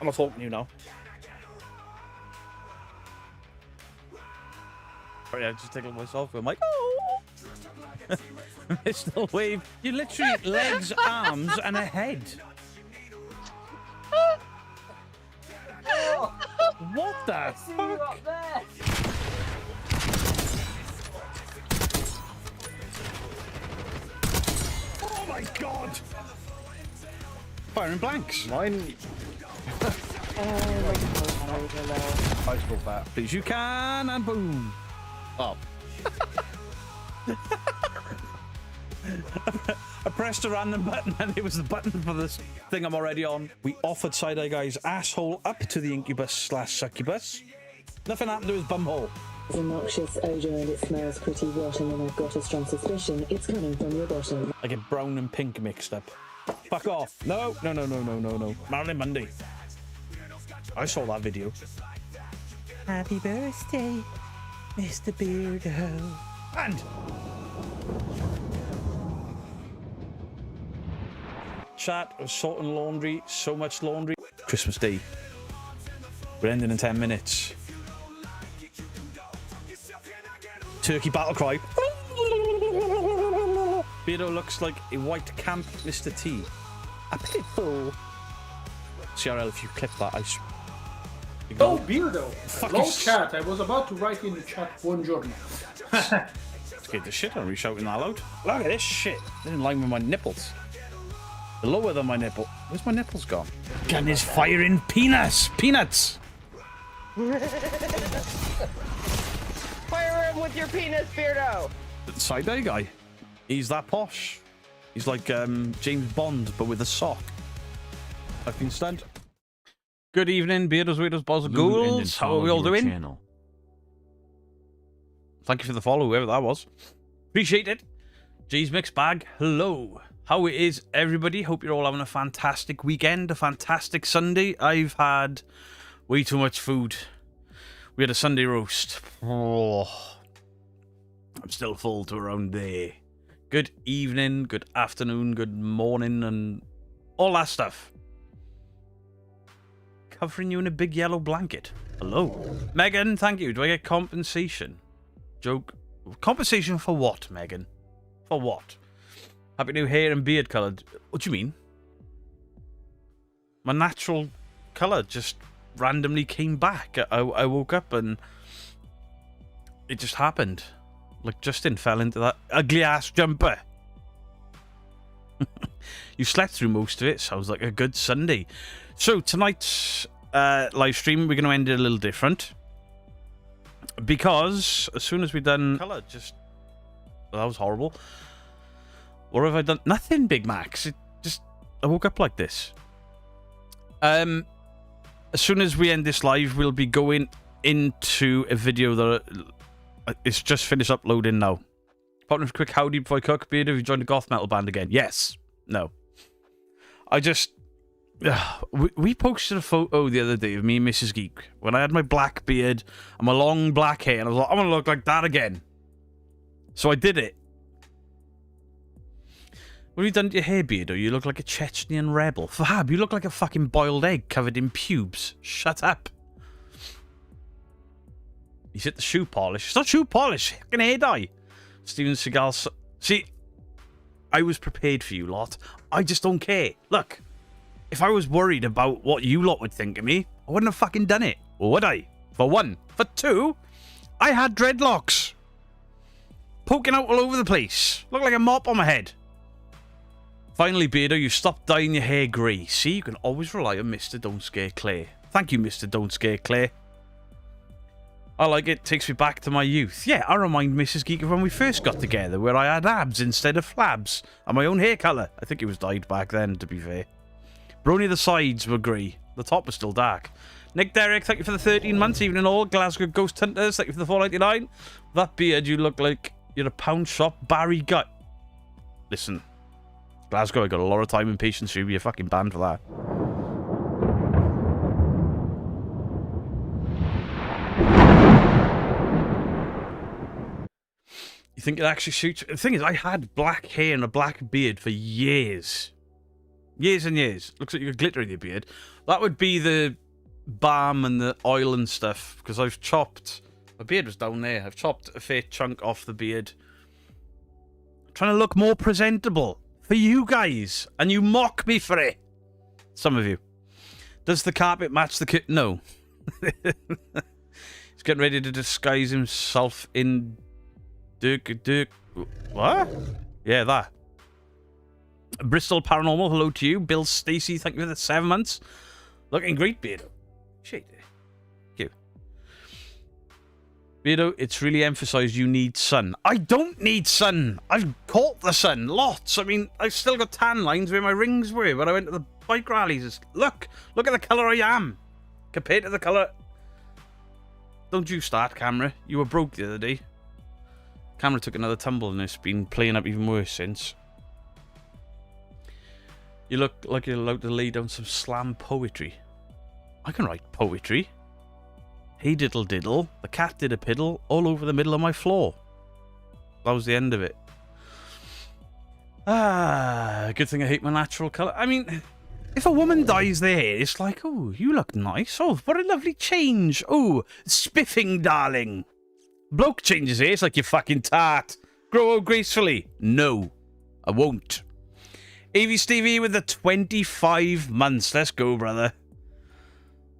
I'm not talking to you now. Sorry, I just tickled myself. I'm like, oh! Mr. Wave. You literally legs, arms, and a head. What the fuck? Oh my god! Firing blanks. Mine. I spoke that. Please you can, and boom. Oh. I pressed a random button and it was the button for this thing I'm already on. We offered Side-Eye Guy's asshole up to the incubus/succubus. Nothing happened to his bumhole. It's a noxious odor and it smells pretty rotten, and I've got a strong suspicion it's coming from your bottom. I get brown and pink mixed up. Fuck off. No. Marilyn Monday. I saw that video. Happy birthday, Mr. Beardo. And chat of sorting laundry, so much laundry. Christmas Day. We're ending in 10 minutes. Turkey battle cry. Beardo looks like a white camp Mr. T. A pitfall. CRL, if you clip that, I Oh, Beardo! Fuck Long you. chat. I was about to write in the chat buongiorno. Scared the shit out of me shouting that loud. Look at this shit. It's in line with my nipples. They're lower than my nipple. Where's my nipples gone? Gun is firing peanuts. Peanuts. Fire him with your penis, Beardo! Side-Eye Guy. He's that posh. He's like James Bond, but with a sock. I've been stunned. Good evening, Beardos, Weirdos, Balls of Ghouls. How are we all doing? Channel. Thank you for the follow, whoever that was. Appreciate it. G's Mixed Bag, hello. How is everybody? Hope you're all having a fantastic weekend, a fantastic Sunday. I've had way too much food. We had a Sunday roast. Oh, I'm still full to around there. Good evening, good afternoon, good morning, and all that stuff. Covering you in a big yellow blanket. Hello. Megan, thank you. Do I get compensation? Joke. Compensation for what, Megan? For what? Happy new hair and beard coloured. What do you mean? My natural colour just randomly came back. I woke up and it just happened. Like Justin fell into that ugly ass jumper. You slept through most of it. Sounds like a good Sunday. So tonight's live stream, we're going to end it a little different. Because as soon as we've done... Colour just... That was horrible. What have I done? Nothing, Big Max. It just... I woke up like this. As soon as we end this live, we'll be going into a video that... It's just finished uploading now. Partner for a quick howdy before I cook. Beard, have you joined the goth metal band again? Yes. No. I just... we posted a photo the other day of me and Mrs. Geek when I had my black beard and my long black hair, and I was like, I'm gonna look like that again. So I did it. What have you done to your hair, Beardo? You look like a Chechnyan rebel. Fahab, you look like a fucking boiled egg covered in pubes. Shut up. He's hit the shoe polish. It's not shoe polish. Fucking hair dye. Steven Seagal. See, I was prepared for you lot. I just don't care. Look. If I was worried about what you lot would think of me, I wouldn't have fucking done it. Or would I? For one. For two, I had dreadlocks. Poking out all over the place. Look like a mop on my head. Finally, Beardo, you stopped dyeing your hair grey. See, you can always rely on Mr. Don't Scare Claire. Thank you, Mr. Don't Scare Claire. I like it. Takes me back to my youth. Yeah, I remind Mrs. Geek of when we first got together, where I had abs instead of flabs. And my own hair colour. I think it was dyed back then, to be fair. But only the sides were grey. The top was still dark. Nick Derrick, thank you for the 13 months. Evening all. Glasgow Ghost Hunters, thank you for the 4.99. That beard, you look like you're a pound shop Barry Gut. Listen, Glasgow, I got a lot of time and patience. You'll be a fucking banned for that. You think it actually suits? The thing is, I had black hair and a black beard for years. Years and years. Looks like you got glitter in your beard. That would be the balm and the oil and stuff, because I've chopped... My beard was down there. I've chopped a fair chunk off the beard. Trying to look more presentable for you guys, and you mock me for it. Some of you. Does the carpet match the kit? No. He's getting ready to disguise himself in... Dirk... What? Yeah, that. Bristol Paranormal, hello to you. Bill Stacey, thank you for the 7 months. Looking great, Beardo. Shit. Thank you. Beardo, it's really emphasised you need sun. I don't need sun. I've caught the sun. Lots. I mean, I've still got tan lines where my rings were when I went to the bike rallies. Look at the colour I am. Compared to the colour... Don't you start, camera. You were broke the other day. Camera took another tumble and it's been playing up even worse since. You look like you're allowed to lay down some slam poetry. I can write poetry. Hey diddle diddle, the cat did a piddle all over the middle of my floor. That was the end of it. Ah, good thing I hate my natural colour. I mean, if a woman dyes their hair, it's like, oh, you look nice. Oh, what a lovely change. Oh, spiffing, darling. Bloke changes hair, it's like you fucking tart. Grow out gracefully. No, I won't. AV Stevie with the 25 months. Let's go, brother.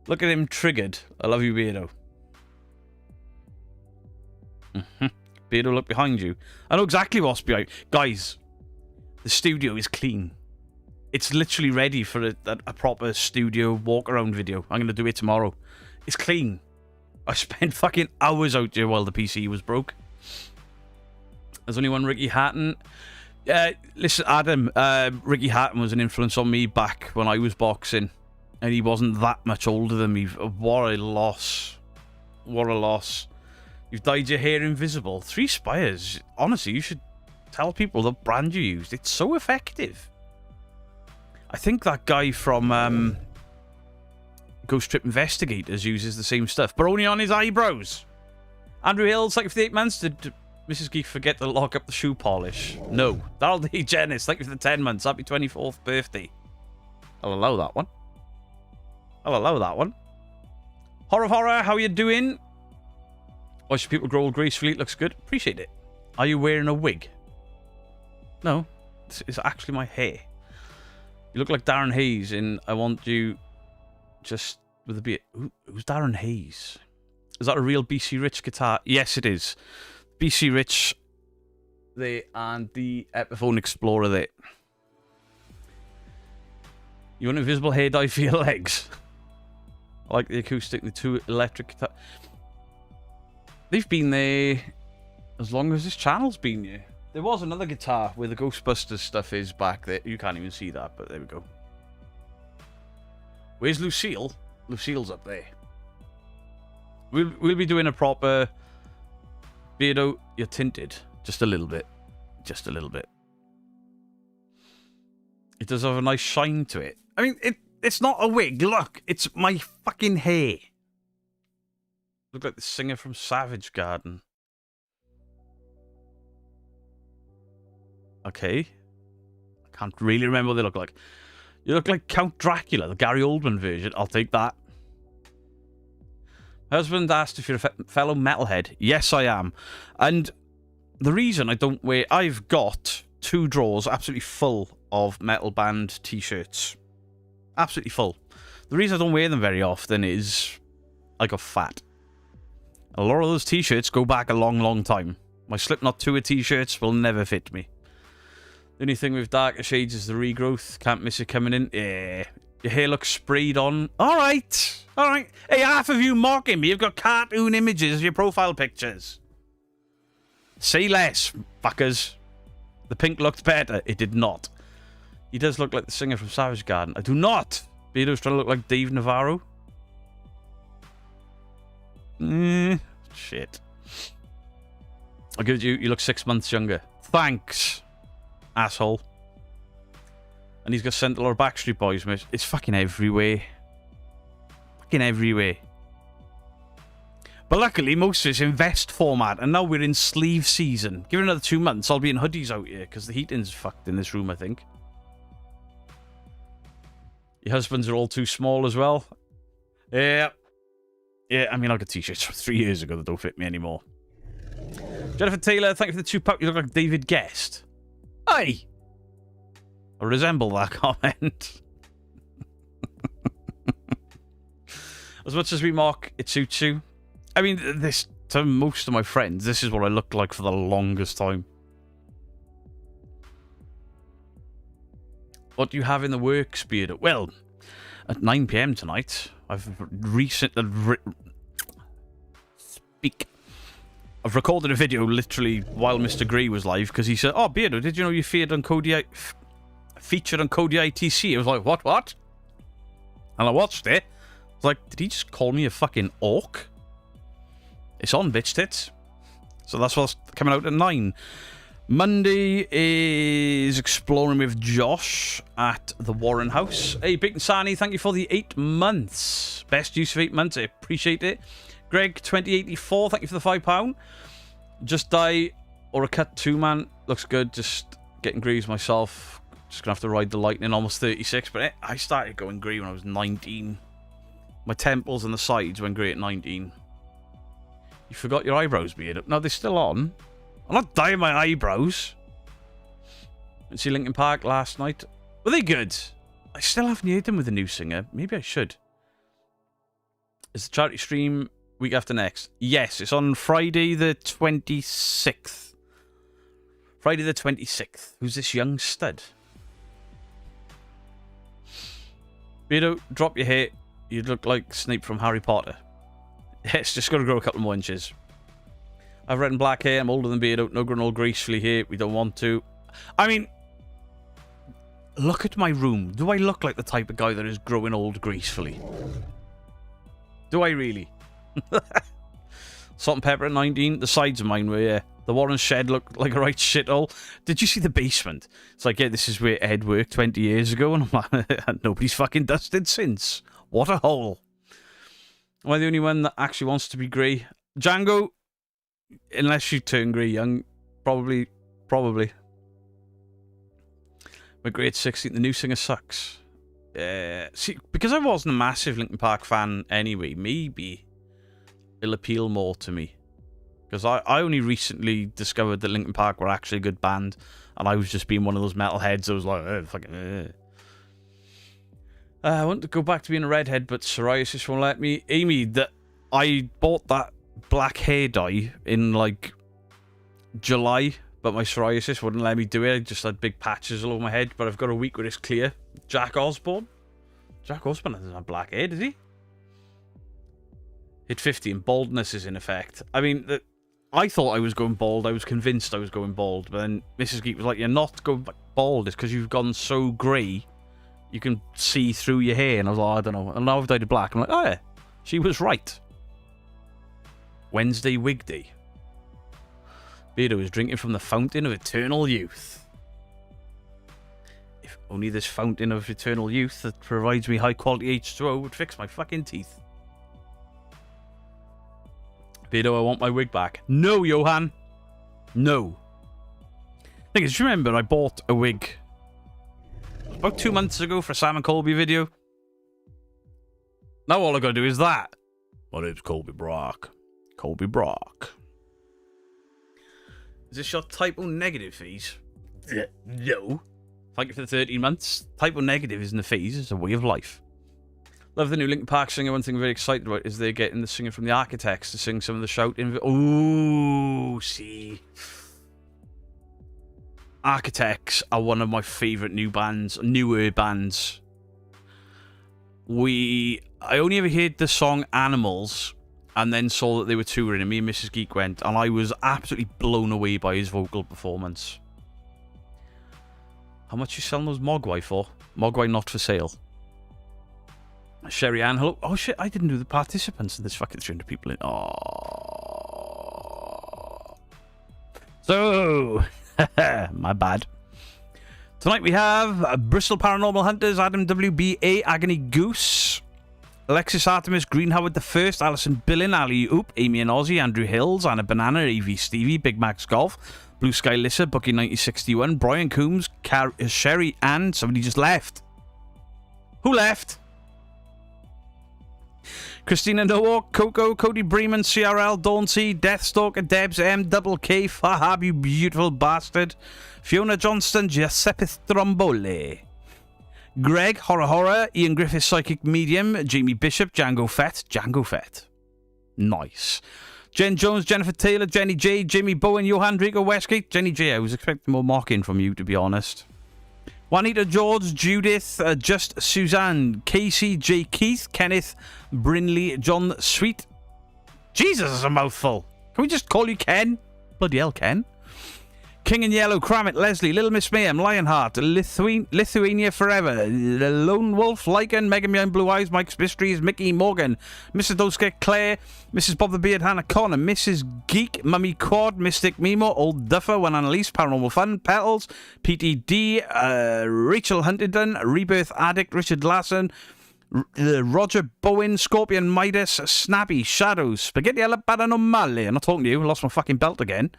Look at him triggered. I love you, Beardo. Beardo, look behind you. I know exactly what's behind. Guys, the studio is clean. It's literally ready for a proper studio walk-around video. I'm going to do it tomorrow. It's clean. I spent fucking hours out there while the PC was broke. There's only one Ricky Hatton. Listen, Adam, Ricky Hatton was an influence on me back when I was boxing. And he wasn't that much older than me. What a loss. What a loss. You've dyed your hair invisible. 3 Spires. Honestly, you should tell people the brand you used. It's so effective. I think that guy from Ghost Trip Investigators uses the same stuff, but only on his eyebrows. Andrew Hills, thank you for the 8 months. Did Mrs. Geek forget to lock up the shoe polish? No. Darrell D. Jennings, thank you for the 10 months. Happy 24th birthday. I'll allow that one. I'll allow that one. Horror of Horror, how you doing? Watch people grow old gracefully. It looks good. Appreciate it. Are you wearing a wig? No. It's actually my hair. You look like Darren Hayes in I Want You Just with a beard. Who's Darren Hayes? Is that a real BC Rich guitar? Yes, it is. BC Rich there and the Epiphone Explorer there. You want invisible hair dye for your legs? I like the acoustic, the 2 electric guitar. They've been there as long as this channel's been here. There was another guitar where the Ghostbusters stuff is back there. You can't even see that, but there we go. Where's Lucille? Lucille's up there. We'll be doing a proper... Beardo, you're tinted. Just a little bit. Just a little bit. It does have a nice shine to it. I mean, it's not a wig. Look, it's my fucking hair. Look like the singer from Savage Garden. Okay. I can't really remember what they look like. You look like Count Dracula, the Gary Oldman version. I'll take that. Husband asked if you're a fellow metalhead. Yes, I am. And the reason I don't wear... I've got 2 drawers absolutely full of metal band t-shirts. Absolutely full. The reason I don't wear them very often is I got fat. A lot of those t-shirts go back a long, long time. My Slipknot tour t-shirts will never fit me. The only thing with darker shades is the regrowth. Can't miss it coming in. Yeah. Your hair looks sprayed on. Alright. Alright. Hey, half of you mocking me. You've got cartoon images of your profile pictures. Say less, fuckers. The pink looked better. It did not. He does look like the singer from Savage Garden. I do not. Beardo's trying to look like Dave Navarro. Shit. I'll give it you. You look 6 months younger. Thanks, asshole. And he's got sent a lot of Backstreet Boys, mate. It's fucking everywhere. Fucking everywhere. But luckily, most of it's in vest format, and now we're in sleeve season. Give it another 2 months, I'll be in hoodies out here, because the heating's fucked in this room, I think. Your husbands are all too small as well. Yeah. Yeah, I mean, I got t-shirts from 3 years ago that don't fit me anymore. Jennifer Taylor, thank you for the 2 pounds. You look like David Guest. Aye. I resemble that comment. As much as we mock, it suits you. I mean, this to most of my friends, this is what I looked like for the longest time. What do you have in the works, Beardo? Well, at 9 PM tonight, I've recorded a video literally while Mr. Gree was live because he said, "Oh, Beardo, did you know you featured on Cody ITC?" I was like, "What?" And I watched it. I was like, "Did he just call me a fucking orc?" It's on, bitch tits. So that's what's coming out at 9. Monday is Exploring with Josh at the Warren House. Hey, Big and Sani, thank you for the 8 months. Best use of 8 months. I appreciate it. Greg, 2084, thank you for the £5. Just Die or a Cut 2, man. Looks good. Just getting Greaves myself. Just going to have to ride the Lightning, almost 36. But I started going grey when I was 19. My temples and the sides went grey at 19. You forgot your eyebrows, Beard. No, they're still on. I'm not dyeing my eyebrows. Went to see Linkin Park last night. Were they good? I still haven't heard them with the new singer. Maybe I should. Is the charity stream week after next? Yes, it's on Friday the 26th. Friday the 26th. Who's this young stud? Beardo, drop your hair. You look like Snape from Harry Potter. It's just got to grow a couple more inches. I've red and black hair. I'm older than Beardo. No growing old gracefully here. We don't want to. I mean, look at my room. Do I look like the type of guy that is growing old gracefully? Do I really? Salt and pepper at 19. The sides of mine were, yeah. The Warren shed looked like a right shithole. Did you see the basement? It's like, yeah, this is where Ed worked 20 years ago, and I'm like, nobody's fucking dusted since. What a hole. Am I the only one that actually wants to be grey? Django, unless you turn grey young, probably. My grade 16, the new singer sucks. See, because I wasn't a massive Linkin Park fan anyway, maybe it'll appeal more to me. Because I only recently discovered that Linkin Park were actually a good band, and I was just being one of those metalheads that was like, fucking. I want to go back to being a redhead, but psoriasis won't let me. Amy, that I bought that black hair dye in like July, but my psoriasis wouldn't let me do it. I just had big patches all over my head, but I've got a week where it's clear. Jack Osbourne doesn't have black hair, does he? Hit 50 and baldness is in effect. I mean, I thought I was going bald. I was convinced I was going bald, but then Mrs. Geek was like, "You're not going bald. It's because you've gone so grey. You can see through your hair." And I was like, "I don't know." And now I've dyed it black. I'm like, "Oh yeah, she was right." Wednesday wig day. Beardo is drinking from the fountain of eternal youth. If only this fountain of eternal youth that provides me high quality H2O would fix my fucking teeth. Beardo, I want my wig back. No, Johan. No. Thing is, remember I bought a wig about 2 months ago for a Sam and Colby video. Now all I gotta do is that. My name's Colby Brock. Colby Brock. Is this your typo negative phase? No. Thank you for the 13 months. Typo negative isn't a phase, it's a way of life. Love the new Linkin Park singer. One thing I'm very excited about is they're getting the singer from the Architects to sing some of the shout in. Ooh, see. Architects are one of my favourite newer bands. I only ever heard the song Animals and then saw that they were touring, and me and Mrs. Geek went, and I was absolutely blown away by his vocal performance. How much you selling those Mogwai for? Mogwai not for sale. Sherry Ann, hello. Oh shit, I didn't do the participants, and there's fucking 300 people in. Oh. So, my bad. Tonight we have Bristol Paranormal Hunters, Adam WBA, Agony Goose, Alexis Artemis, Green Howard the First, Alison Billin, Ali Oop, Amy and Ozzy, Andrew Hills, Anna Banana, Evie Stevie, Big Max Golf, Blue Sky Lissa, Bucky 1961, Brian Coombs, Sherry Ann, somebody just left. Who left? Christina Noah, Coco, Cody Bremen, CRL, Dauncy, Deathstalker, Debs, M, Double K, Fahab, you beautiful bastard. Fiona Johnston, Giuseppe Stromboli. Greg, Horror, Ian Griffith, Psychic Medium, Jamie Bishop, Django Fett. Nice. Jen Jones, Jennifer Taylor, Jenny J, Jimmy Bowen, Johan Rico Westgate. Jenny J, I was expecting more mocking from you, to be honest. Juanita George, Judith, Just Suzanne, Casey, J. Keith, Kenneth, Brinley, John Sweet. Jesus, that's a mouthful. Can we just call you Ken? Bloody hell, Ken. King in Yellow, Kramit, Leslie, Little Miss Mayhem, Lionheart, Lithuania Forever, The Lone Wolf, Lycan, Megan Behind Blue Eyes, Mike's Mysteries, Mickey Morgan, Mrs. Doska, Claire, Mrs. Bob the Beard, Hannah Connor, Mrs. Geek, Mummy Quad, Mystic Mimo, Old Duffer, When Unleashed, Paranormal Fun, Petals, PTD, Rachel Huntington, Rebirth Addict, Richard Lassen, Roger Bowen, Scorpion Midas, Snappy, Shadows, Spaghetti alla Paranormale. I'm not talking to you, I lost my fucking belt again.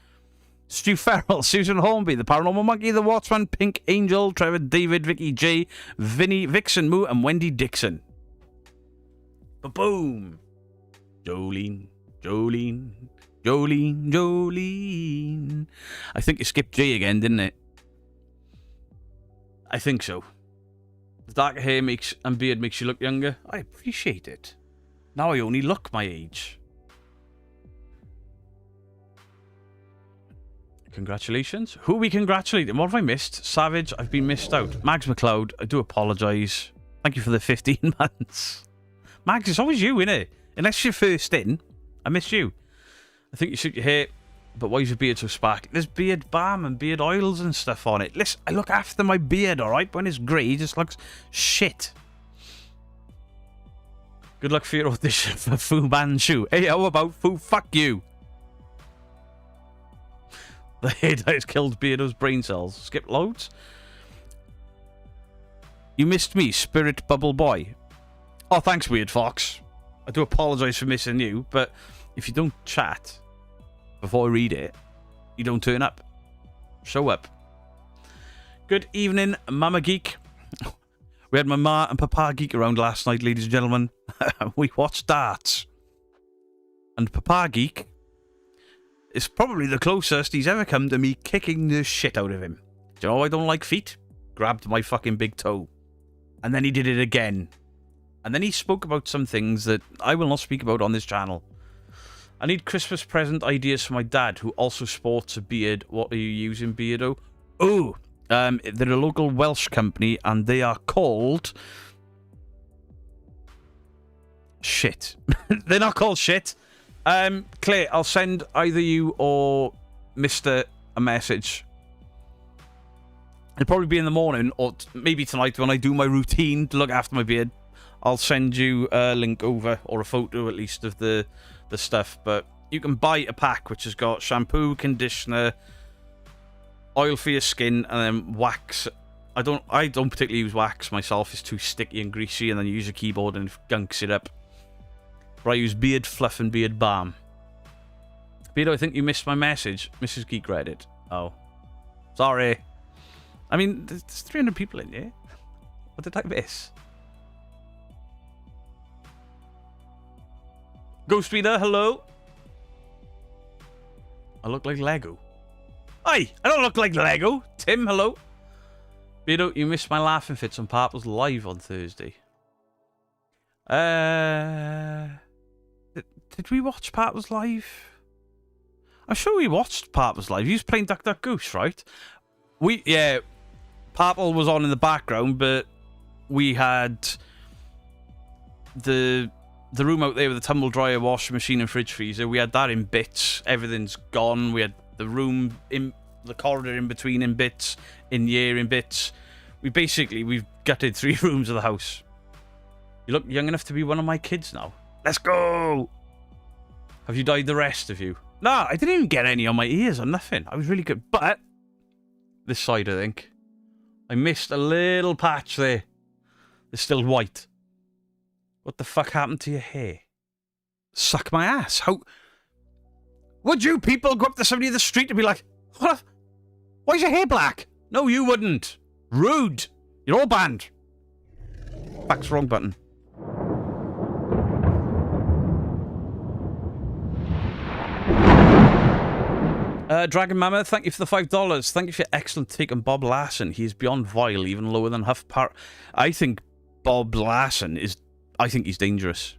Stu Farrell, Susan Hornby, The Paranormal Monkey, The Watchman, Pink Angel, Trevor David, Vicky J, Vinny, Vixen Moo, and Wendy Dixon. Ba-boom! Jolene. I think you skipped J again, didn't it? I think so. The darker hair and beard makes you look younger. I appreciate it. Now I only look my age. Congratulations. Who are we congratulating? What have I missed? Savage, I've been missed out. Mags McLeod, I do apologise. Thank you for the 15 months. Mags, it's always you, innit? Unless you're first in, I miss you. I think you suit your hair, but why is your beard so sparkly? There's beard balm and beard oils and stuff on it. Listen, I look after my beard, alright? When it's grey, it just looks shit. Good luck for your audition for Fu Manchu. Hey, how about Fu? Fuck you. The hair dye's killed Beardo's brain cells. Skip loads. You missed me, Spirit Bubble Boy. Oh, thanks, Weird Fox. I do apologise for missing you, but if you don't chat before I read it, you don't turn up. Show up. Good evening, Mama Geek. We had my ma and Papa Geek around last night, ladies and gentlemen. We watched darts. And Papa Geek is probably the closest he's ever come to me kicking the shit out of him. Do you know I don't like feet? Grabbed my fucking big toe. And then he did it again. And then he spoke about some things that I will not speak about on this channel. I need Christmas present ideas for my dad, who also sports a beard. What are you using, Beardo? Oh, they're a local Welsh company, and they are called... Shit. They're not called shit. Claire, I'll send either you or Mr. a message. It'll probably be in the morning, or maybe tonight when I do my routine to look after my beard. I'll send you a link over, or a photo at least, of the stuff. But you can buy a pack which has got shampoo, conditioner, oil for your skin, and then wax. I don't particularly use wax myself. It's too sticky and greasy, and then you use a keyboard and it gunks it up. But I use beard fluff and beard balm. Beardo, I think you missed my message. Mrs. Geek read it. Oh. Sorry. I mean, there's 300 people in here. What did I miss? Ghost Reader, hello. I look like Lego. Hey, I don't look like Lego. Tim, hello. Beardo, you missed my laughing fits on Parple's live on Thursday. Did we watch Parple's live? I'm sure we watched Parple's live. He was playing Duck Duck Goose, right? Yeah, Parple was on in the background, but we had the room out there with the tumble dryer, washing machine, and fridge freezer. We had that in bits. Everything's gone. We had the room in the corridor in between in bits, in here in bits. We've gutted 3 rooms of the house. You look young enough to be one of my kids now. Let's go! Have you dyed the rest of you? Nah, I didn't even get any on my ears or nothing. I was really good. But this side, I think. I missed a little patch there. It's still white. What the fuck happened to your hair? Suck my ass. How... Would you people go up to somebody in the street and be like, what? Why is your hair black? No, you wouldn't. Rude. You're all banned. Back's the wrong button. Dragon Mama, thank you for the $5. Thank you for your excellent take on Bob Larson. He is beyond vile, even lower than Huff Par. I think Bob Larson is... I think he's dangerous.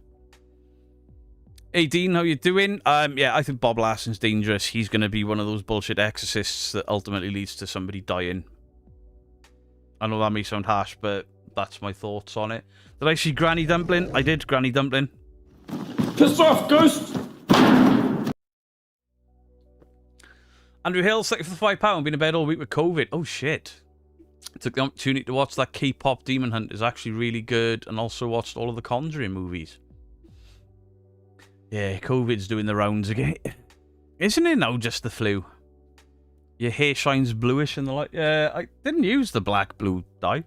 Hey Dean, how you doing? Yeah, I think Bob Larson's dangerous. He's going to be one of those bullshit exorcists that ultimately leads to somebody dying. I know that may sound harsh, but that's my thoughts on it. Did I see Granny Dumpling? I did, Granny Dumpling. Piss off, Ghost! Andrew Hill, thank you for the £5. Been in bed all week with COVID. Oh shit. Took the opportunity to watch that K-pop Demon Hunt. Is actually really good, and also watched all of the Conjuring movies. Yeah, COVID's doing the rounds again. Isn't it now just the flu? Your hair shines bluish in the light. Yeah, I didn't use the black-blue dye.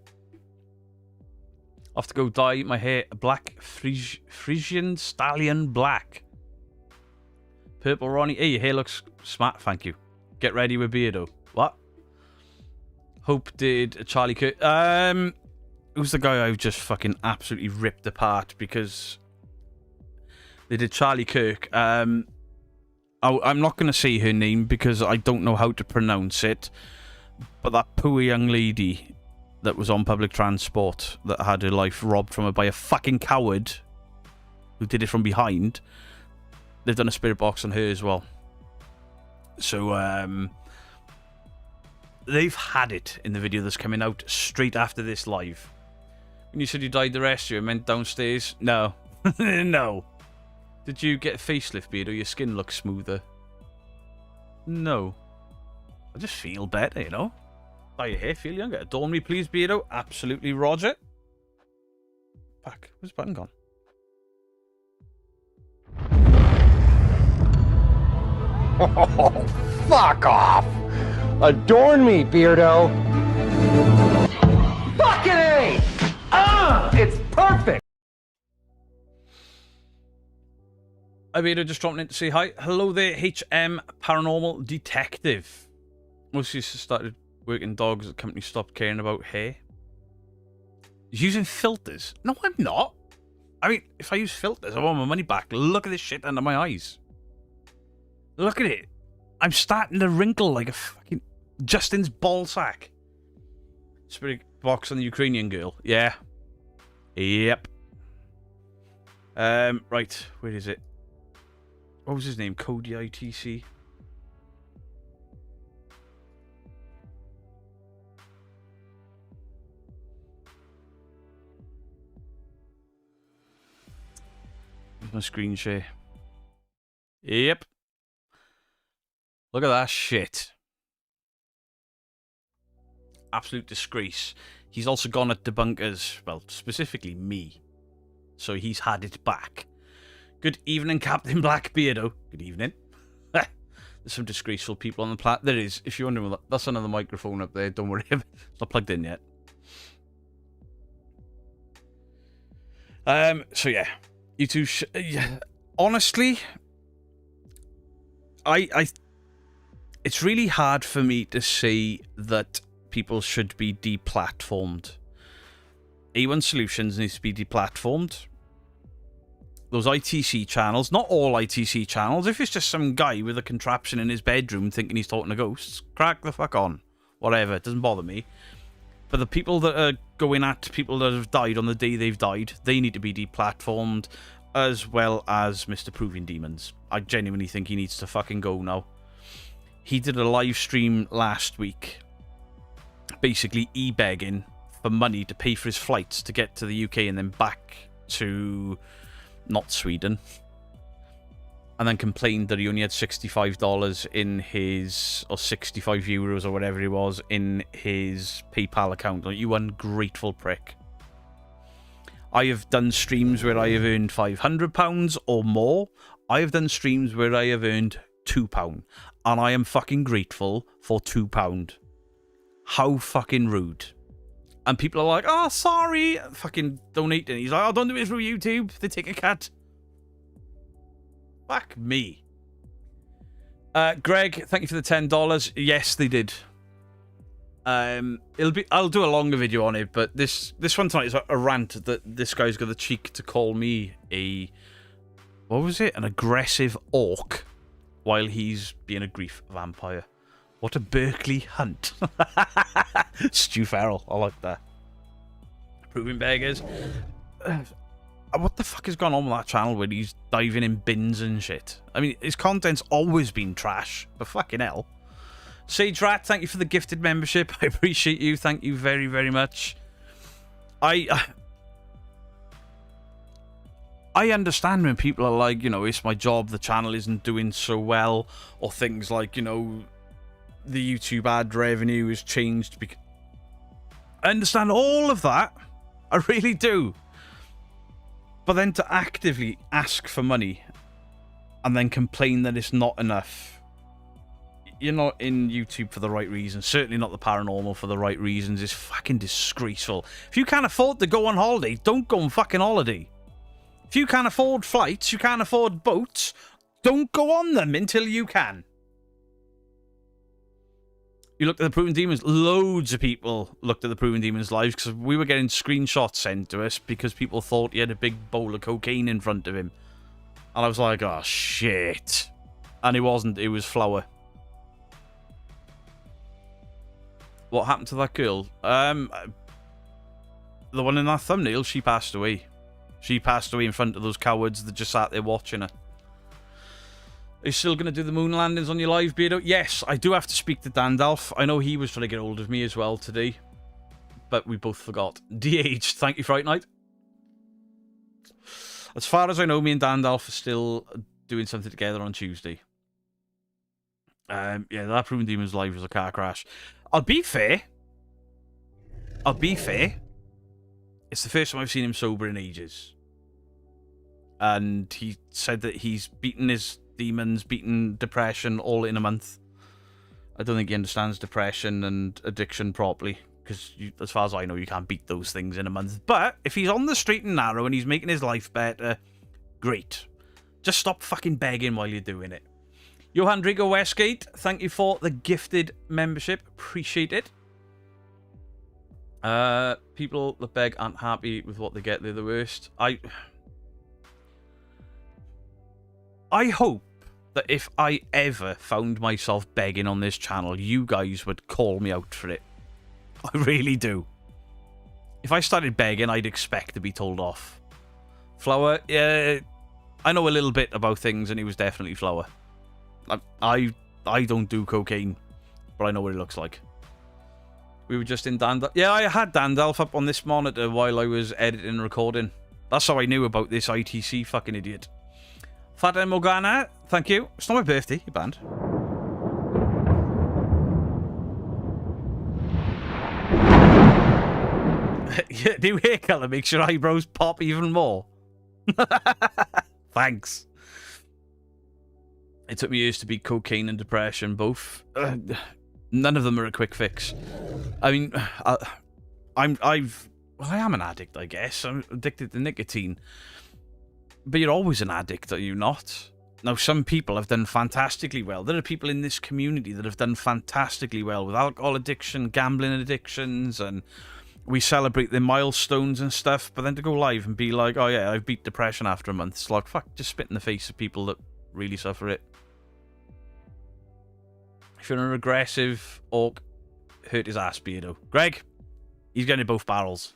I'll have to go dye my hair black Frisian Stallion black. Purple Ronnie. Hey, your hair looks smart, thank you. Get ready with Beardo. What? Hope did Charlie Kirk. Who's the guy I've just fucking absolutely ripped apart because they did Charlie Kirk. I'm not going to say her name because I don't know how to pronounce it. But that poor young lady that was on public transport that had her life robbed from her by a fucking coward who did it from behind. They've done a spirit box on her as well. So, they've had it in the video that's coming out straight after this live. When you said you died the rest of you, meant downstairs? No. No. Did you get a facelift, Beard, or your skin looks smoother? No. I just feel better, you know? Dye your hair, feel younger. Adorn me, please, Beardo. Absolutely, Roger. Back. Where's the button gone? Oh, fuck off! Adorn me, Beardo! Fucking A! It's perfect! Hi, Beardo, just dropping in to say hi. Hello there, HM Paranormal Detective. Most of you started working dogs, the company stopped caring about hair. He's using filters? No, I'm not. I mean, if I use filters, I want my money back. Look at this shit under my eyes. Look at it. I'm starting to wrinkle like a fucking Justin's ballsack. Spirit box on the Ukrainian girl. Yeah. Yep. Right. Where is it? What was his name? Cody ITC. My screen share. Yep. Look at that shit. Absolute disgrace. He's also gone at debunkers, well, specifically me. So he's had it back. Good evening, Captain Blackbeardo. Good evening. There's some disgraceful people on the planet. There is. If you're wondering, that's another microphone up there. Don't worry. It's not plugged in yet. So yeah. You two... yeah. Honestly... It's really hard for me to say that people should be deplatformed. A1 Solutions needs to be deplatformed. Those ITC channels, not all ITC channels. If it's just some guy with a contraption in his bedroom thinking he's talking to ghosts, crack the fuck on. Whatever, it doesn't bother me. But the people that are going at people that have died on the day they've died, they need to be deplatformed, as well as Mr. Proving Demons. I genuinely think he needs to fucking go now. He did a live stream last week, basically e-begging for money to pay for his flights to get to the UK and then back to not Sweden, and then complained that he only had $65 in his, or 65 euros or whatever it was, in his PayPal account. Like, you ungrateful prick. I have done streams where I have earned £500 or more. I have done streams where I have earned £2, and I am fucking grateful for £2. How fucking rude. And people are like, oh, sorry, fucking donate. And he's like, oh, don't do it through YouTube. They take a cut. Fuck me. Greg, thank you for the $10. Yes, they did. I'll do a longer video on it, but this one tonight is a rant that this guy's got the cheek to call me what was it? An aggressive orc while he's being a grief vampire. What a Berkeley hunt. Stu Farrell, I like that. Proving beggars. What the fuck has gone on with that channel where he's diving in bins and shit? I mean, his content's always been trash, but fucking hell. Sage Rat, thank you for the gifted membership. I appreciate you. Thank you very, very much. I understand when people are like, you know, it's my job, the channel isn't doing so well, or things like, you know, the YouTube ad revenue has changed. I understand all of that. I really do. But then to actively ask for money and then complain that it's not enough. You're not in YouTube for the right reasons. Certainly not the paranormal for the right reasons. It's fucking disgraceful. If you can't afford to go on holiday, don't go on fucking holiday. If you can't afford flights, you can't afford boats, don't go on them until you can. You looked at the Proven Demons. Loads of people looked at the Proven Demons lives because we were getting screenshots sent to us because people thought he had a big bowl of cocaine in front of him. And I was like, oh, shit. And it wasn't. It was flour. What happened to that girl? The one in that thumbnail, she passed away. She passed away in front of those cowards that just sat there watching her. Are you still going to do the moon landings on your live, Beardo? Yes, I do have to speak to Dandalf. I know he was trying to get hold of me as well today. But we both forgot. DH, thank you, Fright Night. As far as I know, me and Dandalf are still doing something together on Tuesday. Yeah, that Proven Demons live was a car crash. I'll be fair. It's the first time I've seen him sober in ages. And he said that he's beaten his demons, beaten depression all in a month. I don't think he understands depression and addiction properly. Because as far as I know, you can't beat those things in a month. But if he's on the straight and narrow and he's making his life better, great. Just stop fucking begging while you're doing it. Johan Drigo Westgate, thank you for the gifted membership. Appreciate it. People that beg aren't happy with what they get. They're the worst. I hope that if I ever found myself begging on this channel, you guys would call me out for it. I really do. If I started begging, I'd expect to be told off. Flower, yeah, I know a little bit about things, and he was definitely Flower. I don't do cocaine, but I know what it looks like. We were just in Dandalf. Yeah, I had Dandalf up on this monitor while I was editing and recording. That's how I knew about this ITC fucking idiot. Fata Morgana, thank you. It's not my birthday, you banned. Yeah, new hair colour makes your eyebrows pop even more. Thanks. It took me years to beat cocaine and depression, both. None of them are a quick fix. I mean, I am an addict, I guess. I'm addicted to nicotine. But you're always an addict, are you not? Now, some people have done fantastically well. There are people in this community that have done fantastically well with alcohol addiction, gambling addictions, and we celebrate their milestones and stuff. But then to go live and be like, oh yeah, I've beat depression after a month. It's like, fuck, just spit in the face of people that really suffer it. If you're an aggressive orc, hurt his ass, Beardo. Greg, he's getting both barrels.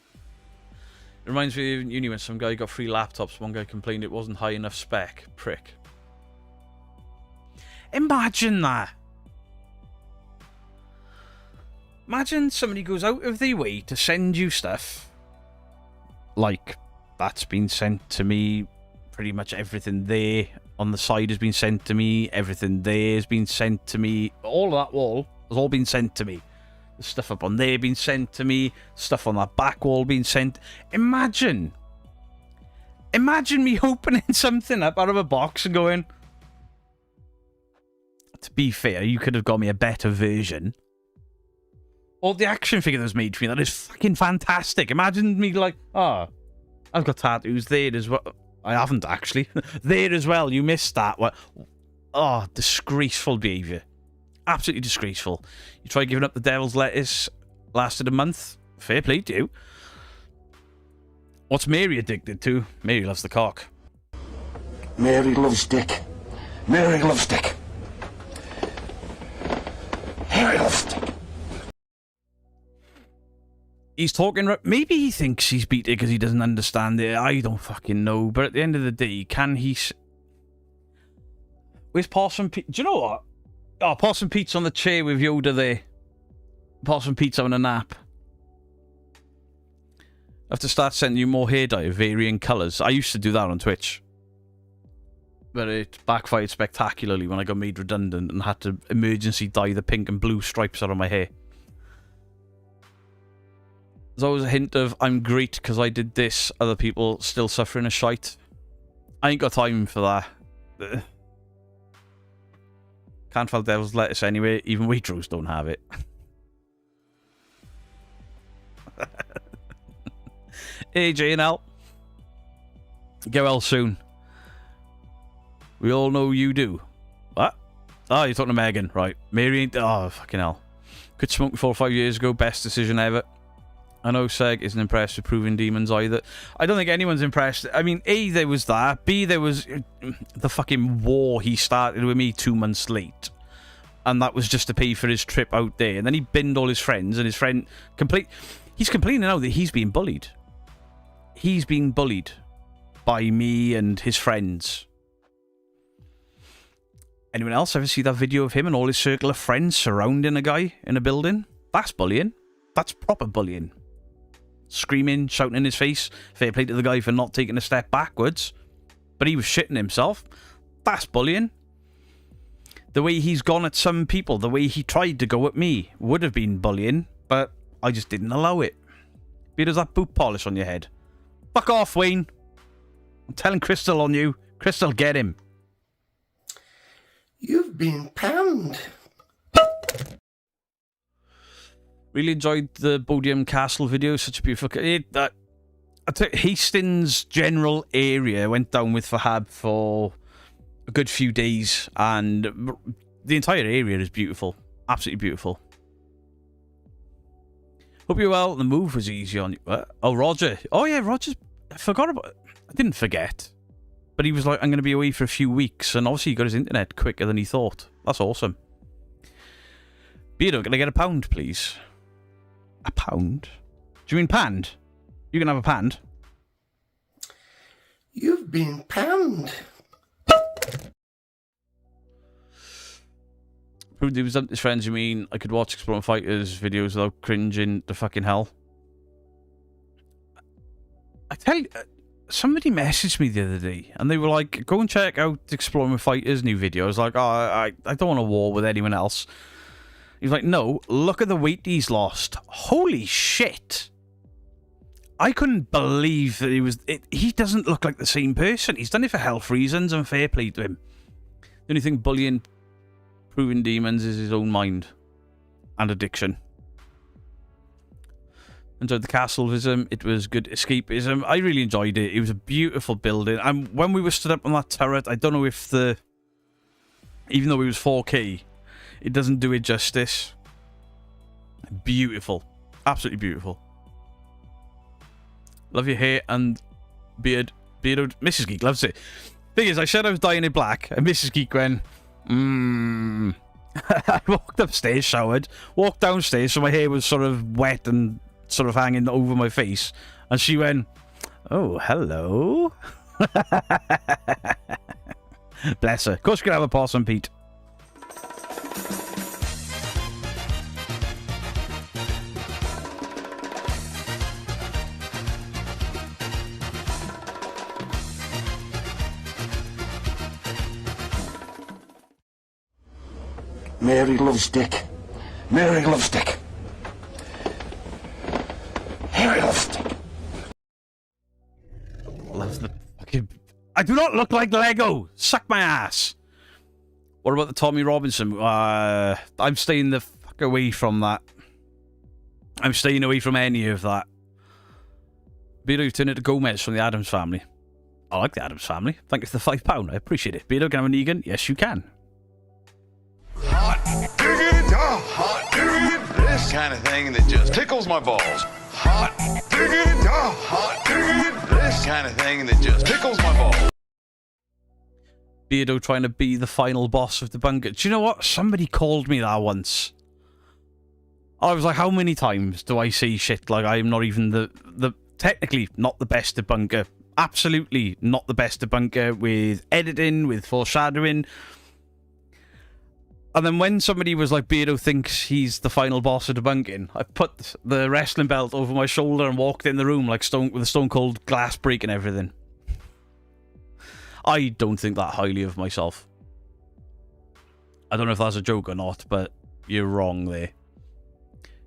It reminds me of uni when some guy got 3 laptops. One guy complained it wasn't high enough spec. Prick. Imagine that. Imagine somebody goes out of their way to send you stuff. Like, that's been sent to me. Pretty much everything there on the side has been sent to me. Everything there has been sent to me. All of that wall has all been sent to me. The stuff up on there been sent to me. Stuff on that back wall been sent. Imagine me opening something up out of a box and going, to be fair, you could have got me a better version. Or the action figure that was made for me. That is fucking fantastic. Imagine me like, oh, I've got tattoos there as well. I haven't, actually. There as well. You missed that. What? Oh, disgraceful behaviour. Absolutely disgraceful. You try giving up the devil's lettuce. lasted a month. Fair play to you. What's Mary addicted to? Mary loves the cock. Mary loves dick. Mary loves dick. Mary loves dick. He's talking... Maybe he thinks he's beat it because he doesn't understand it. I don't fucking know. But at the end of the day, can he... Where's Parson Pete? Do you know what? Oh, Parson Pete's on the chair with Yoda there. Parson Pete's having a nap. I have to start sending you more hair dye of varying colours. I used to do that on Twitch. But it backfired spectacularly when I got made redundant and had to emergency dye the pink and blue stripes out of my hair. There's always a hint of, I'm great because I did this, other people still suffering a shite. I ain't got time for that. Can't fall devil's lettuce anyway, even Waitrose don't have it. Hey, J&L. Get well soon. We all know you do. What? Oh, you're talking to Megan. Right. Mary ain't... Oh, fucking hell. Could smoke 4 or 5 years ago. Best decision ever. I know Seg isn't impressed with Proving Demons either. I don't think anyone's impressed. I mean, A, there was that. B, there was the fucking war he started with me 2 months late. And that was just to pay for his trip out there. And then he binned all his friends, and his friend... He's complaining now that he's being bullied. He's being bullied by me and his friends. Anyone else ever see that video of him and all his circle of friends surrounding a guy in a building? That's bullying. That's proper bullying. Screaming, shouting in his face. Fair play to the guy for not taking a step backwards. But he was shitting himself. That's bullying. The way he's gone at some people, the way he tried to go at me, would have been bullying, but I just didn't allow it. Does that boot polish on your head? Fuck off, Wayne. I'm telling Crystal on you. Crystal, get him. You've been panned. Really enjoyed the Bodiam Castle video. Such a beautiful... Hastings general area went down with Fahab for a good few days, and the entire area is beautiful. Absolutely beautiful. Hope you're well. The move was easy on you. Oh, Roger. Oh, yeah, Roger. I forgot about it. I didn't forget. But he was like, I'm going to be away for a few weeks, and obviously he got his internet quicker than he thought. That's awesome. Beardo, can I get a pound, please? A pound? Do you mean panned? You can have a panned. You've been panned. Proved he was up to his friends, you mean I could watch Exploring Fighters videos without cringing to fucking hell? I tell you, somebody messaged me the other day, and they were like, go and check out Exploring Fighters' new video. I was like, oh, I don't want a war with anyone else. He's like, no, look at the weight he's lost. Holy shit. I couldn't believe that he doesn't look like the same person. He's done it for health reasons, and fair play to him. The only thing bullying Proving Demons is his own mind and addiction. Enjoyed the castleism. It was good escapism. I really enjoyed it. It was a beautiful building. And when we were stood up on that turret, I don't know if even though it was 4K, it doesn't do it justice. Beautiful. Absolutely beautiful. Love your hair and beard. Mrs. Geek loves it. Thing is, I said I was dyeing it black, and Mrs. Geek went, I walked upstairs, showered, walked downstairs, so my hair was sort of wet and sort of hanging over my face, and she went, oh, hello. Bless her. Of course you can have a Parson Pete. Mary loves dick. Mary loves dick. Mary loves dick. Loves the fucking... I do not look like Lego. Suck my ass. What about the Tommy Robinson? I'm staying the fuck away from that. I'm staying away from any of that. Beardo, you've turned into Gomez from the Addams Family. I like the Addams Family. Thank you for the £5. I appreciate it. Beardo, can I have an Negan? Yes, you can. Hot diggity, hot diggity, this This kind of thing that just tickles my balls. Hot diggity, hot diggity. This kind of thing that just tickles my balls. Beardo trying to be the final boss of the bunker. Do you know what? Somebody called me that once. I was like, how many times do I say shit like I'm not even the technically not the best debunker. Absolutely not the best debunker with editing, with foreshadowing. And then when somebody was like, Beardo thinks he's the final boss of debunking, I put the wrestling belt over my shoulder and walked in the room like with a stone cold glass break and everything. I don't think that highly of myself. I don't know if that's a joke or not, but you're wrong there.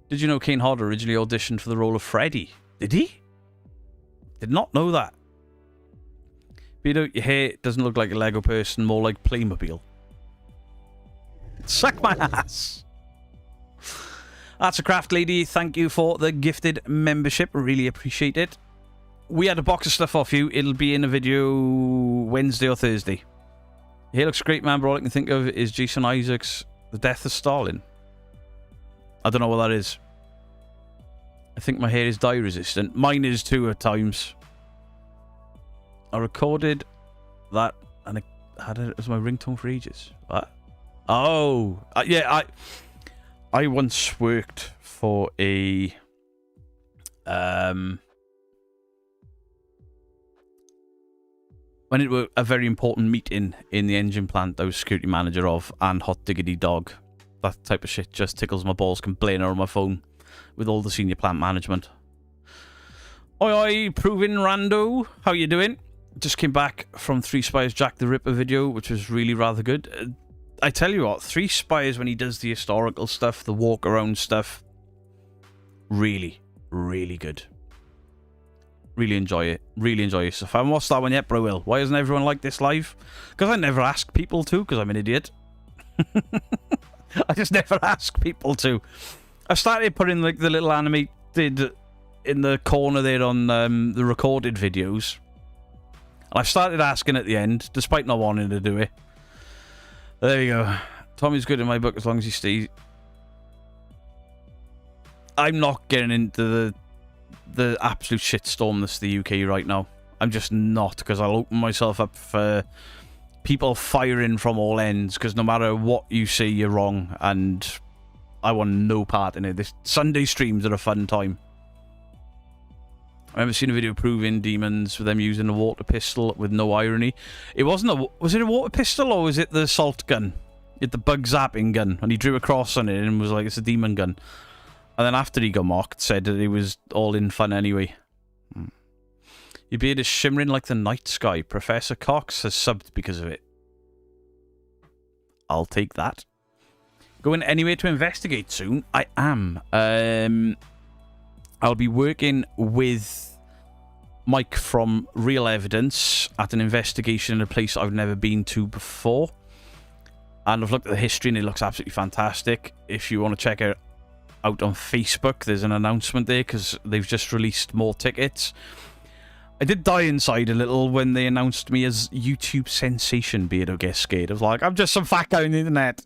Did you know Kane Hodder originally auditioned for the role of Freddy? Did he? Did not know that. Beardo, your hair doesn't look like a Lego person, more like Playmobil. Suck my ass. That's a craft lady. Thank you for the gifted membership. Really appreciate it. We had a box of stuff off you. It'll be in a video Wednesday or Thursday. Your hair looks great, man, but all I can think of is Jason Isaacs' The Death of Stalin. I don't know what that is. I think my hair is dye resistant. Mine is too at times. I recorded that and I had it as my ringtone for ages. What? Oh, yeah, I once worked for a when it was a very important meeting in the engine plant I was security manager of, and hot diggity dog. That type of shit just tickles my balls complaining on my phone with all the senior plant management. Oi oi, Proving Rando, how you doing? Just came back from Three Spies Jack the Ripper video, which was really rather good. I tell you what, Three Spies, when he does the historical stuff, the walk around stuff, really, really good. Really enjoy it. Really enjoy it. So if I haven't watched that one yet, but I will. Why doesn't everyone like this live? Because I never ask people to, because I'm an idiot. I just never ask people to. I started putting like the little animated in the corner there on the recorded videos. And I started asking at the end, despite not wanting to do it. There you go. Tommy's good in my book as long as he stays. I'm not getting into the absolute shitstorm that's the UK right now. I'm just not, because I'll open myself up for people firing from all ends, because no matter what you say, you're wrong, and I want no part in it. This Sunday streams are a fun time. I remember seeing a video proving demons with them using a water pistol with no irony. It wasn't a... Was it a water pistol or was it the assault gun? It the bug zapping gun. And he drew a cross on it and was like, it's a demon gun. And then after he got mocked, said that it was all in fun anyway. Your beard is shimmering like the night sky. Professor Cox has subbed because of it. I'll take that. Going anywhere to investigate soon? I am. I'll be working with Mike from Real Evidence at an investigation in a place I've never been to before. And I've looked at the history and it looks absolutely fantastic. If you want to check it out on Facebook, there's an announcement there because they've just released more tickets. I did die inside a little when they announced me as YouTube sensation. Beardo gets scared. I was like, I'm just some fat guy on the internet.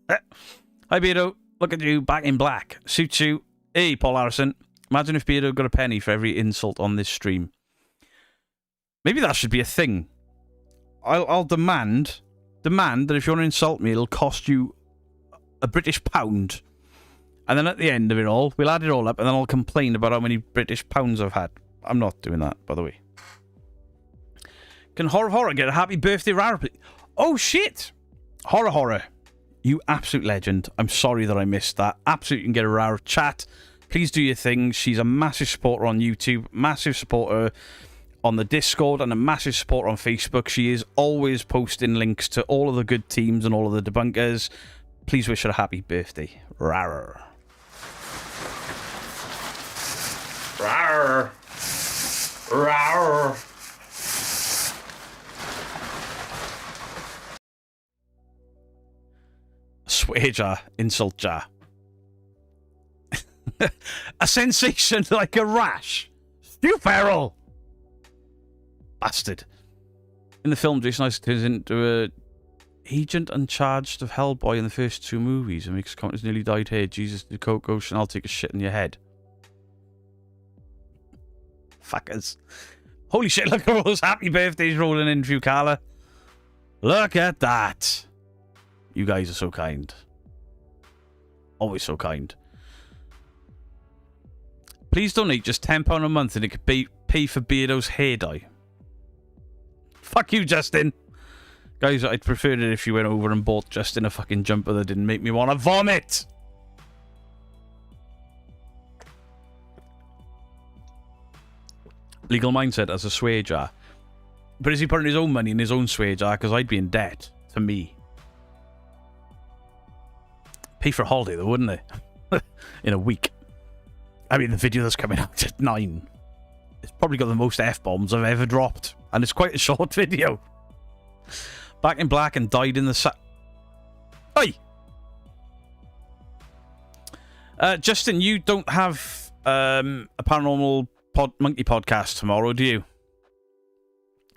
Hi Beardo, look at you, back in black. Suits you. Hey, Paul Harrison. Imagine if Beardo got a penny for every insult on this stream. Maybe that should be a thing. I'll demand that if you want to insult me, it'll cost you a British pound. And then at the end of it all, we'll add it all up, and then I'll complain about how many British pounds I've had. I'm not doing that, by the way. Can Horror get a happy birthday rare, please? Oh, shit! Horror. You absolute legend. I'm sorry that I missed that. Absolutely can get a rare chat. Please do your thing. She's a massive supporter on YouTube, massive supporter on the Discord, and a massive supporter on Facebook. She is always posting links to all of the good teams and all of the debunkers. Please wish her a happy birthday. Rawr. Rawr. Rawr. Swear jar, insult jar. A sensation like a rash. Stu Farrell. Bastard. In the film, Jason Isaacs turns into a Agent Uncharged of Hellboy in the first 2 movies and makes comments nearly died here. Jesus, the Coke Ocean, I'll take a shit in your head. Fuckers. Holy shit, look at all those happy birthdays rolling in through Carla. Look at that. You guys are so kind. Always so kind. Please donate just £10 a month and it could pay for Beardo's hair dye. Fuck you, Justin. Guys, I'd prefer it if you went over and bought Justin a fucking jumper that didn't make me want to vomit. Legal Mindset as a swear jar. But is he putting his own money in his own swear jar? Because I'd be in debt to me. Pay for a holiday though, wouldn't they? In a week. I mean, the video that's coming out at 9. It's probably got the most F-bombs I've ever dropped. And it's quite a short video. Back in Black and died in the Oi! Justin, you don't have a paranormal monkey podcast tomorrow, do you?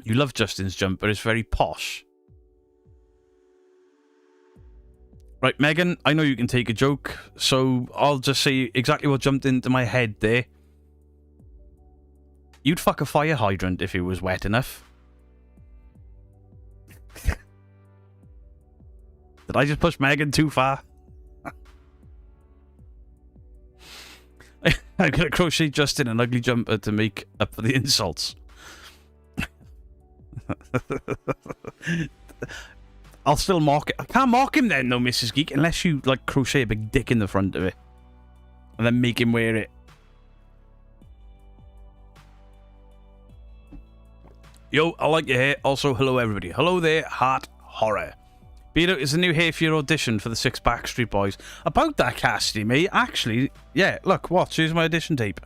You love Justin's jumper. It's very posh. Right, Megan, I know you can take a joke, so I'll just say exactly what jumped into my head there. You'd fuck a fire hydrant if it was wet enough. Did I just push Megan too far? I'm going to crochet Justin an ugly jumper to make up for the insults. I'll still mock it. I can't mock him then, though, Mrs. Geek, unless you, like, crochet a big dick in the front of it. And then make him wear it. Yo, I like your hair. Also, hello, everybody. Hello there, Heart Horror. Beardo, is a new hair for your audition for the 6 Backstreet Boys. About that, Cassidy, mate. Actually, yeah, look, watch. Here's my audition tape.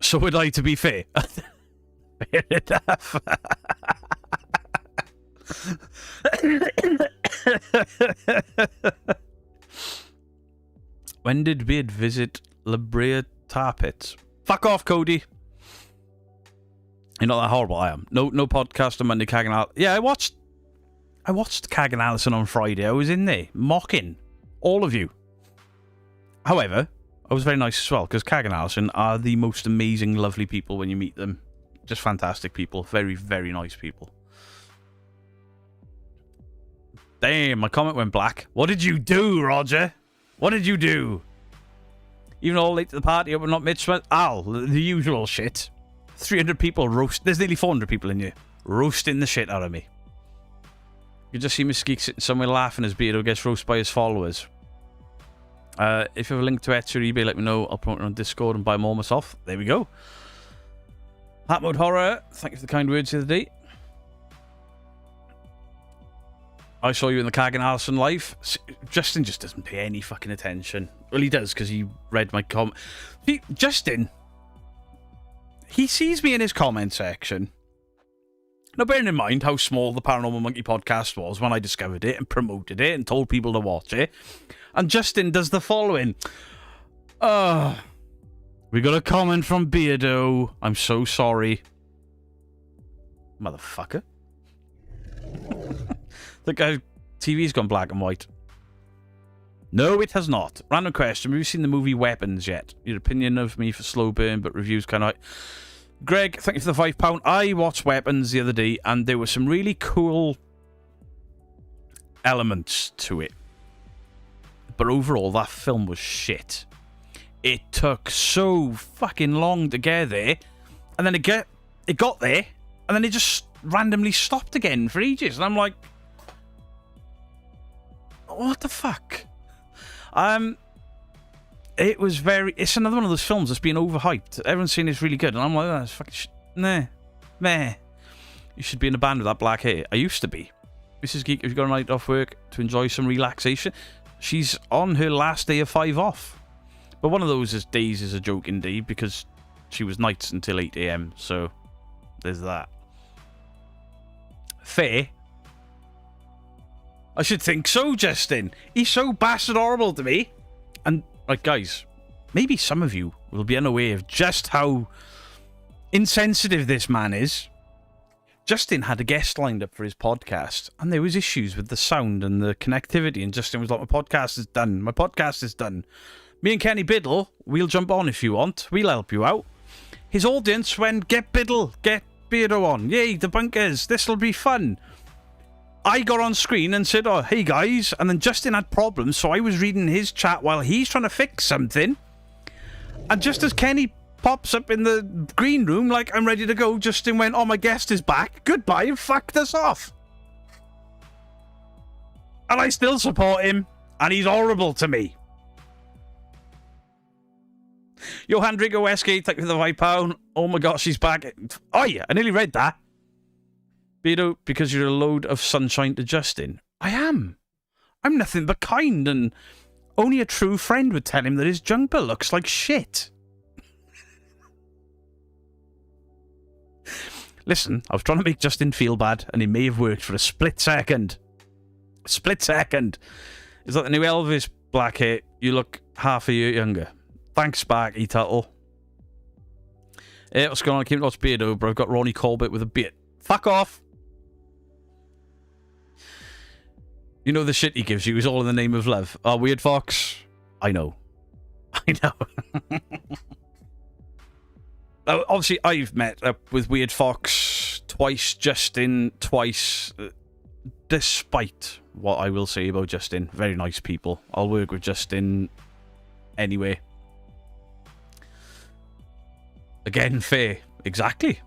So would I, to be fair. Fair enough. When did Beard visit La Brea Tar Pits? Fuck off, Cody. You're not that horrible. I am. No podcast on Monday. Kagan. Yeah, I watched Kagan Allison on Friday. I was in there mocking all of you. However, I was very nice as well, because Kagan Allison are the most amazing, lovely people when you meet them. Just fantastic people. Very, very nice people. Damn, my comment went black. What did you do, Roger? What did you do? Even all late to the party, but not Mitch. Al, the usual shit. 300 people roast. There's nearly 400 people in here. Roasting the shit out of me. You just see Miss Geek sitting somewhere laughing as Beardo gets roasted by his followers. If you have a link to Etsy or eBay, let me know. I'll promote it on Discord and buy more myself. There we go. Hat Mode Horror, thank you for the kind words the other day. I saw you in the Kagan Allison live. Justin just doesn't pay any fucking attention. Well, he does, because he read my comment. Justin, he sees me in his comment section. Now, bearing in mind how small the Paranormal Monkey podcast was when I discovered it and promoted it and told people to watch it. And Justin does the following. We got a comment from Beardo. I'm so sorry. Motherfucker. The guy, TV's gone black and white. No, it has not. Random question. Have you seen the movie Weapons yet? Your opinion of me for slow burn, but reviews kind of... Greg, thank you for the £5. I watched Weapons the other day, and there were some really cool elements to it. But overall, that film was shit. It took so fucking long to get there, and then it got there, and then it just randomly stopped again for ages. And I'm like, what the fuck? It was it's another one of those films that's been overhyped. Everyone's saying it's really good, and I'm like, oh, it's fucking meh. You should be in a band with that black hair. I used to be. Mrs. Geek, have you got a night off work to enjoy some relaxation? She's on her last day of 5 off. But one of those days is a joke indeed, because she was nights until 8 AM, so there's that. Fair. I should think so, Justin. He's so bastard horrible to me. And, like, guys, maybe some of you will be unaware of just how insensitive this man is. Justin had a guest lined up for his podcast, and there was issues with the sound and the connectivity, and Justin was like, my podcast is done. My podcast is done. Me and Kenny Biddle, we'll jump on if you want. We'll help you out. His audience went, get Biddle, get Beardo on. Yay, the bunkers. This'll be fun. I got on screen and said, oh, hey guys. And then Justin had problems, so I was reading his chat while he's trying to fix something. And just as Kenny pops up in the green room, like, I'm ready to go, Justin went, oh, my guest is back. Goodbye, and fucked us off. And I still support him, and he's horrible to me. Johan Drigo SK, thank you for the £5. Oh my gosh, he's back. Oh yeah, I nearly read that. Beardo, because you're a load of sunshine to Justin. I am. I'm nothing but kind, and only a true friend would tell him that his jumper looks like shit. Listen, I was trying to make Justin feel bad, and it may have worked for a split second. A split second. Is that the new Elvis, black hair? You look half a year younger. Thanks, Sparky Tuttle. Hey, what's going on? I came to watch Beardo, but I've got Ronnie Corbett with a beard. Fuck off! You know the shit he gives you is all in the name of love. Oh, Weird Fox? I know. I know. Obviously, I've met up with Weird Fox twice, Justin twice. Despite what I will say about Justin, very nice people. I'll work with Justin anyway. Again, fair. Exactly.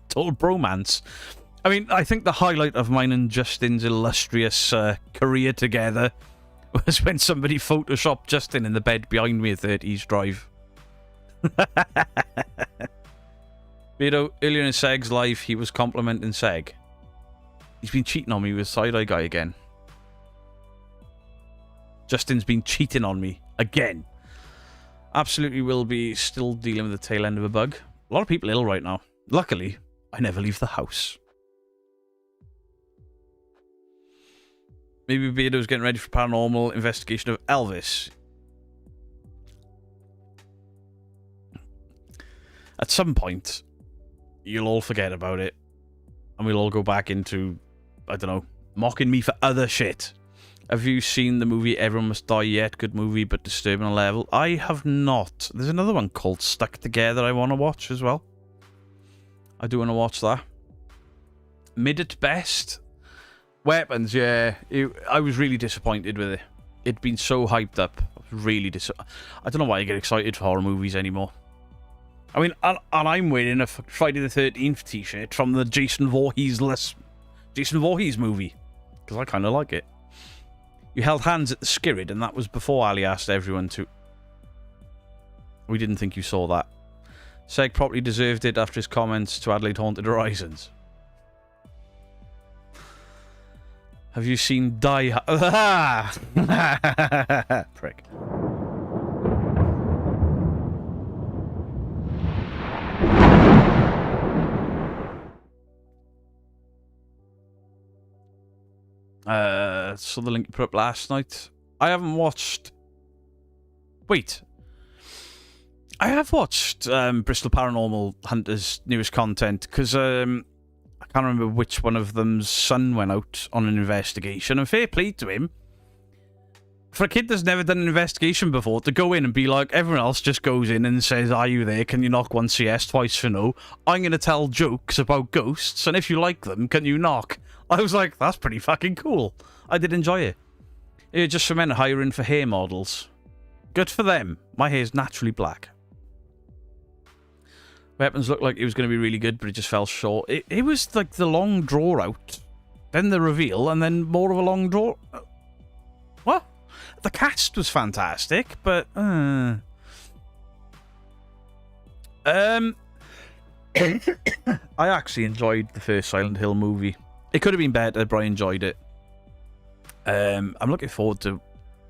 Total bromance. I mean, I think the highlight of mine and Justin's illustrious career together was when somebody photoshopped Justin in the bed behind me at 30s Drive. Beardo, earlier in Seg's life, he was complimenting Seg. He's been cheating on me with Side-Eye Guy again. Justin's been cheating on me again. Absolutely will be still dealing with the tail end of a bug. A lot of people ill right now. Luckily, I never leave the house. Maybe Beardo's getting ready for paranormal investigation of Elvis. At some point, you'll all forget about it. And we'll all go back into, I don't know, mocking me for other shit. Have you seen the movie Everyone Must Die Yet? Good movie, but disturbing on a level. I have not. There's another one called Stuck Together I want to watch as well. I do want to watch that. Mid at best. Weapons, yeah. I was really disappointed with it. It'd been so hyped up. Really I don't know why I get excited for horror movies anymore. I mean, and I'm wearing a Friday the 13th t-shirt from the Jason Voorhees movie. Because I kind of like it. You held hands at the Skirrid, and that was before Ali asked everyone to. We didn't think you saw that. Seg probably deserved it after his comments to Adelaide Haunted Horizons. Have you seen Die Hard? Prick. So the link you put up last night. I haven't watched. Wait. I have watched Bristol Paranormal Hunters' newest content because I can't remember which one of them's son went out on an investigation. And fair play to him. For a kid that's never done an investigation before, to go in and be like, everyone else just goes in and says, are you there? Can you knock once for yes, twice for no? I'm going to tell jokes about ghosts, and if you like them, can you knock? I was like, that's pretty fucking cool. I did enjoy it. It just for men hiring for hair models. Good for them. My hair's naturally black. Weapons looked like it was going to be really good, but it just fell short. It was like the long draw out, then the reveal, and then more of a long draw. What? The cast was fantastic, but I actually enjoyed the first Silent Hill movie. It could have been better, but I enjoyed it. I'm looking forward to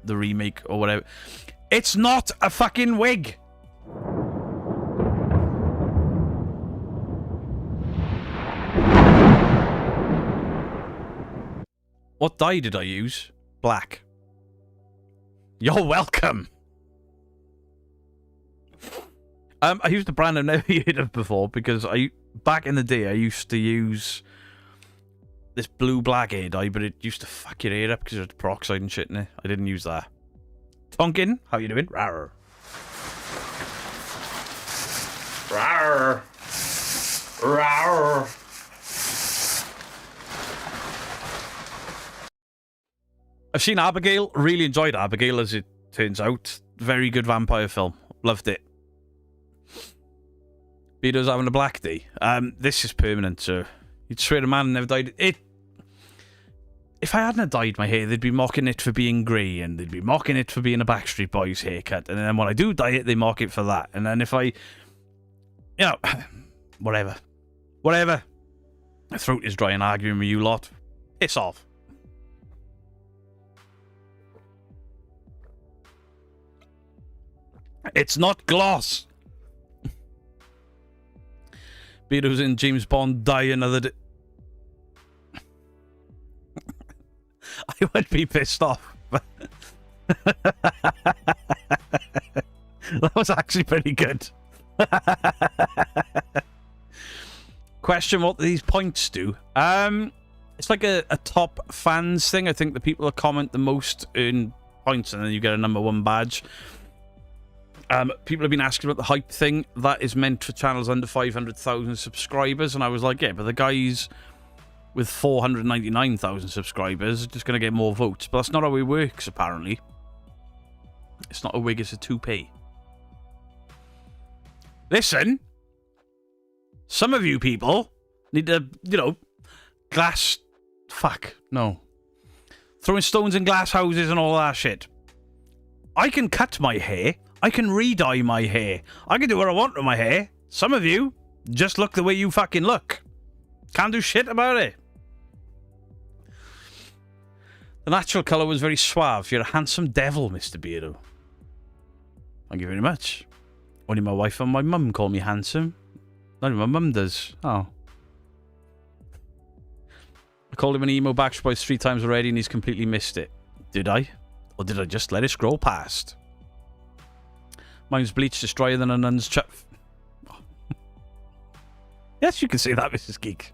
the remake or whatever. It's not a fucking wig. What dye did I use? Black. You're welcome. I used a brand I've never heard of before because back in the day I used to use this blue-black hair dye, but it used to fuck your hair up because it's peroxide and shit in it. I didn't use that. Tonkin, how you doing? Rawr. Rawr. Rawr. I've seen Abigail. Really enjoyed Abigail, as it turns out. Very good vampire film. Loved it. Beato's having a black day. This is permanent, so you'd swear a man never dyed it. If I hadn't dyed my hair, they'd be mocking it for being grey, and they'd be mocking it for being a Backstreet Boys haircut. And then when I do dye it, they mock it for that. And then if I, whatever. My throat is dry and arguing with you lot. Piss off. It's not gloss. Beato's in James Bond die another day. I would be pissed off. That was actually pretty good. Question, what do these points do? It's like a top fans thing. I think the people that comment the most earn points, and then you get a #1 badge. People have been asking about the hype thing. That is meant for channels under 500,000 subscribers, and I was like, yeah, but the guys with 499,000 subscribers are just going to get more votes. But that's not how it works, apparently. It's not a wig, it's a toupee. Listen, some of you people need to, throwing stones in glass houses and all that shit. I can cut my hair. I can re-dye my hair. I can do what I want with my hair. Some of you just look the way you fucking look. Can't do shit about it. The natural colour was very suave. You're a handsome devil, Mr. Beardo. Thank you very much. Only my wife and my mum call me handsome. Not even my mum does. Oh. I called him an emo Backstreet Boys 3 times already and he's completely missed it. Did I? Or did I just let it scroll past? Mine's bleach is drier than a nun's chuff. Oh. Yes, you can say that, Mrs. Geek.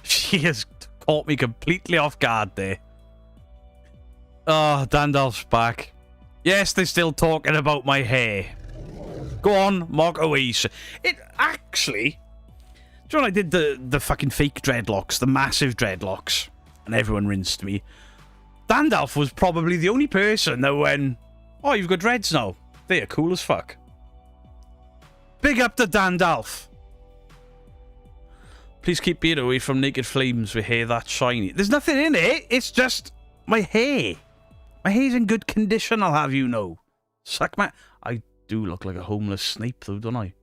She has caught me completely off guard there. Oh, Dandalf's back. Yes, they're still talking about my hair. Go on, mock away. It actually... Do you know when I did the fucking fake dreadlocks, the massive dreadlocks, and everyone rinsed me? Dandalf was probably the only person that went, oh, you've got dreads now. They're cool as fuck. Big up to Dandalf. Please keep Beard away from naked flames with hair that shiny. There's nothing in it. It's just my hair. My hair's in good condition, I'll have you know. Suck my... I do look like a homeless Snape, though, don't I?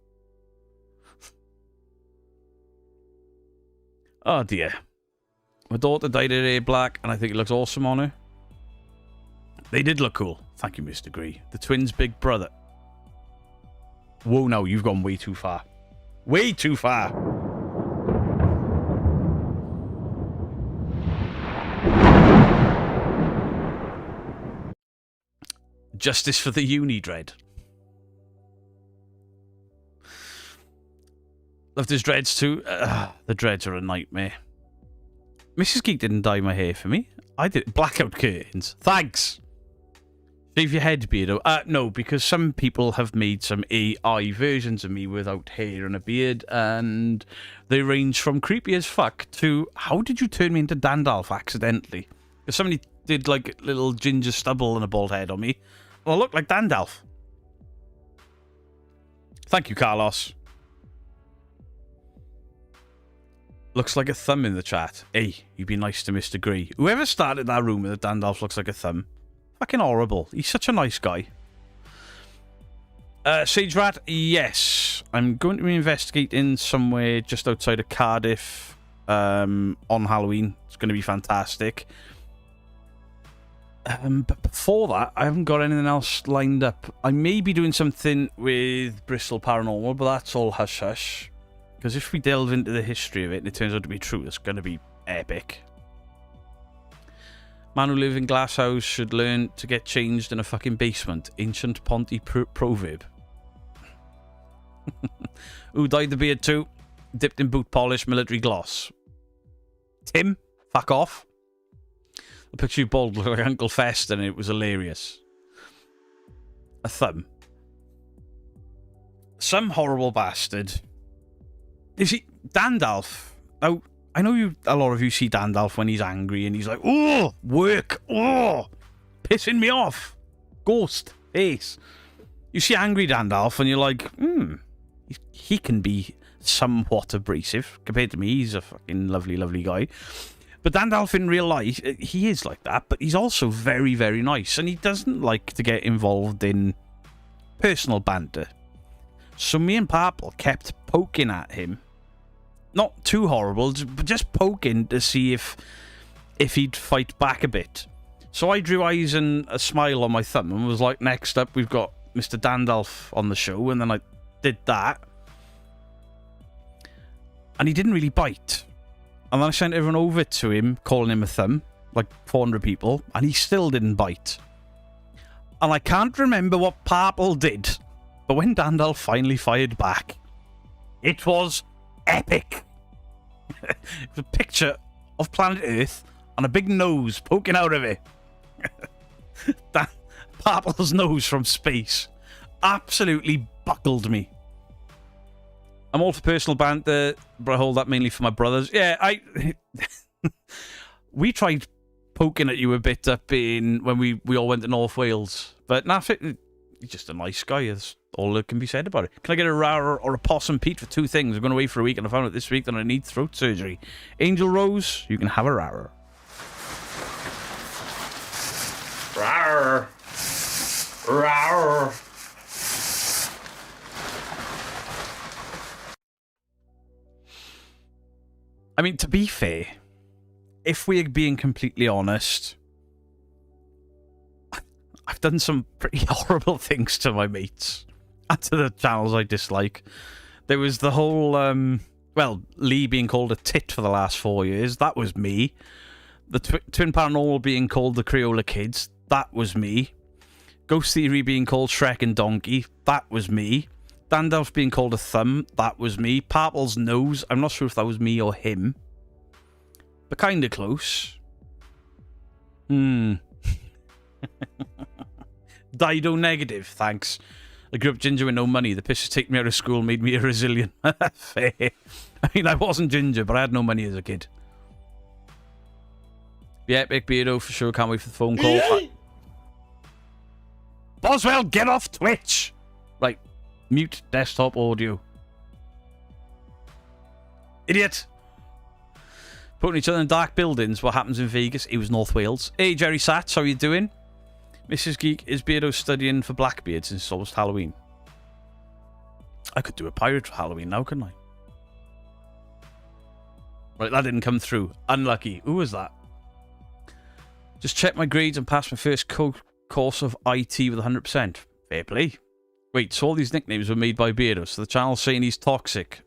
Oh, dear. My daughter dyed her hair black, and I think it looks awesome on her. They did look cool. Thank you, Mr. Gree. The twins' big brother. Whoa, no, you've gone way too far. Way too far. Justice for the uni dread. Loved his dreads too. The dreads are a nightmare. Mrs. Geek didn't dye my hair for me. I did. Blackout curtains. Thanks. Shave your head, Beardo. No, because some people have made some AI versions of me without hair and a beard, and they range from creepy as fuck to, how did you turn me into Dandalf accidentally? Because somebody did like little ginger stubble and a bald head on me. Well, I look like Dandalf. Thank you, Carlos. Looks like a thumb in the chat. Hey, you be nice to Mr. Gree. Whoever started that rumor that Dandalf looks like a thumb. Fucking horrible. He's such a nice guy. Sage Rat, yes. I'm going to be investigating somewhere just outside of Cardiff on Halloween. It's going to be fantastic. But before that, I haven't got anything else lined up. I may be doing something with Bristol Paranormal, but that's all hush-hush. Because if we delve into the history of it and it turns out to be true, it's going to be epic. Man who lives in glass house should learn to get changed in a fucking basement. Ancient Ponty proverb. Who dyed the beard too? Dipped in boot polish, military gloss. Tim, fuck off. The picture you bald looked like Uncle Fest and it was hilarious. A thumb. Some horrible bastard. You see, Dandalf. Now, I know a lot of you see Dandalf when he's angry and he's like, oh, work, oh, pissing me off. Ghost, face. You see angry Dandalf and you're like, he can be somewhat abrasive. Compared to me, he's a fucking lovely, lovely guy. But Dandalf in real life, he is like that, but he's also very, very nice. And he doesn't like to get involved in personal banter. So me and Purple kept poking at him. Not too horrible, but just poking to see if he'd fight back a bit. So I drew eyes and a smile on my thumb and was like, next up we've got Mr. Dandalf on the show. And then I did that. And he didn't really bite. And then I sent everyone over to him, calling him a thumb, like 400 people, and he still didn't bite. And I can't remember what Purple did, but when Dandalf finally fired back, it was epic. It was a picture of planet Earth and a big nose poking out of it. That Purple's nose from space absolutely buckled me. I'm all for personal banter, but I hold that mainly for my brothers. Yeah, we tried poking at you a bit up in when we all went to North Wales, but he's just a nice guy. That's all that can be said about it. Can I get a rar or a possum Pete for 2 things? I'm going away for a week and I found out this week that I need throat surgery. Angel Rose, you can have a rar. Rar. Rar. I mean, to be fair, if we're being completely honest, I've done some pretty horrible things to my mates and to the channels I dislike. There was the whole, Lee being called a tit for the last 4 years. That was me. The Twin Paranormal being called the Crayola Kids. That was me. Ghost Theory being called Shrek and Donkey. That was me. Dandalf being called a thumb, that was me. Purple's nose, I'm not sure if that was me or him. But kinda close. Dido negative, thanks. I grew up ginger with no money. The pisses taking me out of school made me a resilient. Fair. I mean, I wasn't ginger, but I had no money as a kid. Yeah, epic Beardo for sure. Can't wait for the phone call. Boswell, get off Twitch! Right. Mute desktop audio. Idiot! Putting each other in dark buildings. What happens in Vegas? It was North Wales. Hey, Jerry Sats, how you doing? Mrs. Geek, is Beardo studying for Blackbeard since it's almost Halloween? I could do a pirate for Halloween now, couldn't I? Right, that didn't come through. Unlucky. Who was that? Just checked my grades and passed my first course of IT with 100%. Fair play. Wait, so all these nicknames were made by Beardo, so the channel's saying he's toxic.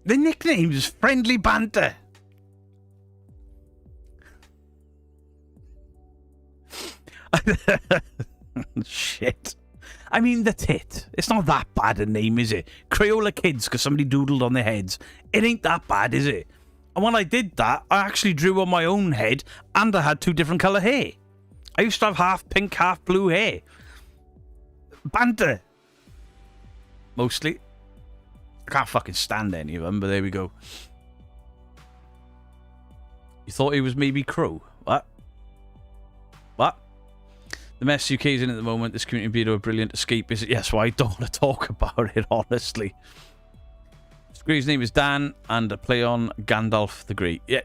The nickname's friendly banter. Shit. I mean, the tit. It's not that bad a name, is it? Crayola Kids, because somebody doodled on their heads. It ain't that bad, is it? And when I did that, I actually drew on my own head, and I had 2 different colour hair. I used to have half pink, half blue hair. Banter. Mostly. I can't fucking stand any of them, but there we go. You thought he was maybe Crow? What? What? The mess UK's in at the moment, this community Beardo a brilliant escape, is it? Yes, well, I don't want to talk about it, honestly. Scree's name is Dan, and I play on Gandalf the Great. Yeah,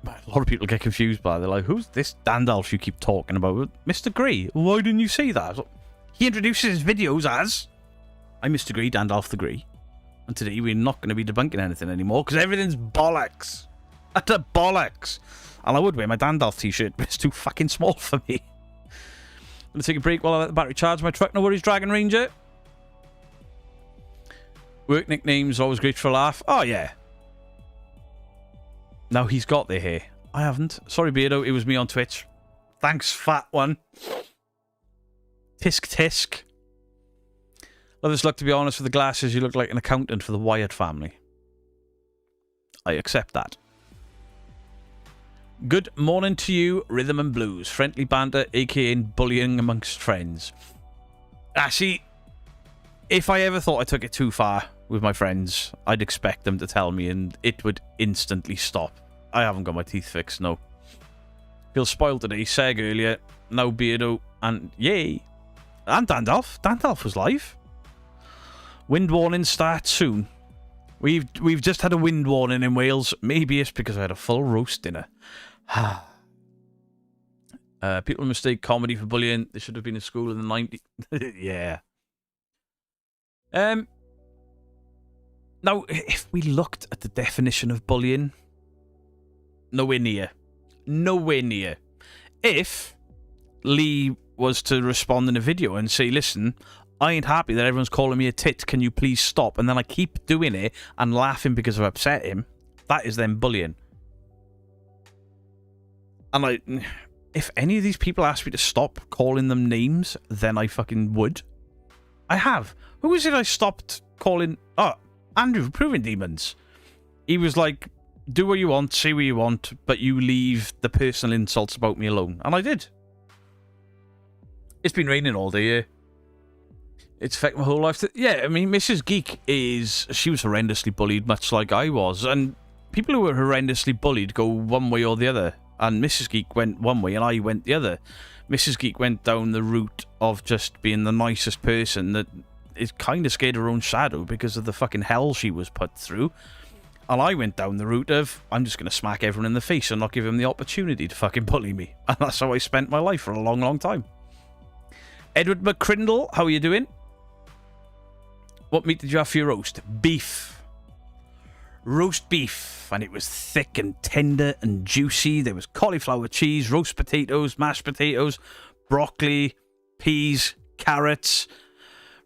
a lot of people get confused by it. They're like, who's this Dandalf you keep talking about? Mr. Grey. Why didn't you say that? He introduces his videos as I'm Mr. Grey, Dandalf the Grey. And today we're not going to be debunking anything anymore because everything's bollocks. Utter bollocks. And I would wear my Dandalf t-shirt, but it's too fucking small for me. I'm going to take a break while I let the battery charge my truck. No worries, Dragon Ranger. Work nicknames, always great for a laugh. Oh, yeah. Now he's got their hair. I haven't. Sorry, Beardo. It was me on Twitch. Thanks, fat one. Tisk tisk. Love this look, to be honest. With the glasses, you look like an accountant for the Wyatt family. I accept that. Good morning to you, Rhythm and Blues. Friendly banter, aka bullying amongst friends. See, if I ever thought I took it too far with my friends, I'd expect them to tell me and it would instantly stop. I haven't got my teeth fixed, no. Feel spoiled today. Seg earlier, now Beardo, and yay. And Dandalf. Dandalf was live. Wind warning starts soon. We've just had a wind warning in Wales. Maybe it's because I had a full roast dinner. People mistake comedy for bullying. They should have been in school in the 90s. Yeah. Now, if we looked at the definition of bullying, nowhere near. Nowhere near. If Lee was to respond in a video and say, listen, I ain't happy that everyone's calling me a tit, can you please stop? And then I keep doing it and laughing because I've upset him, that is then bullying. And if any of these people asked me to stop calling them names, then I fucking would. I have. Who was it I stopped calling? Oh, Andrew, Proving Demons. He was like, do what you want, say what you want, but you leave the personal insults about me alone. And I did. It's been raining all day, yeah. It's affected my whole life. Yeah, I mean, Mrs. Geek she was horrendously bullied, much like I was. And people who are horrendously bullied go one way or the other. And Mrs. Geek went one way and I went the other. Mrs. Geek went down the route of just being the nicest person that is kind of scared of her own shadow because of the fucking hell she was put through. And I went down the route of, I'm just going to smack everyone in the face and not give them the opportunity to fucking bully me. And that's how I spent my life for a long, long time. Edward McCrindle, how are you doing? What meat did you have for your roast? Beef. Roast beef. And it was thick and tender and juicy. There was cauliflower cheese, roast potatoes, mashed potatoes, broccoli, peas, carrots,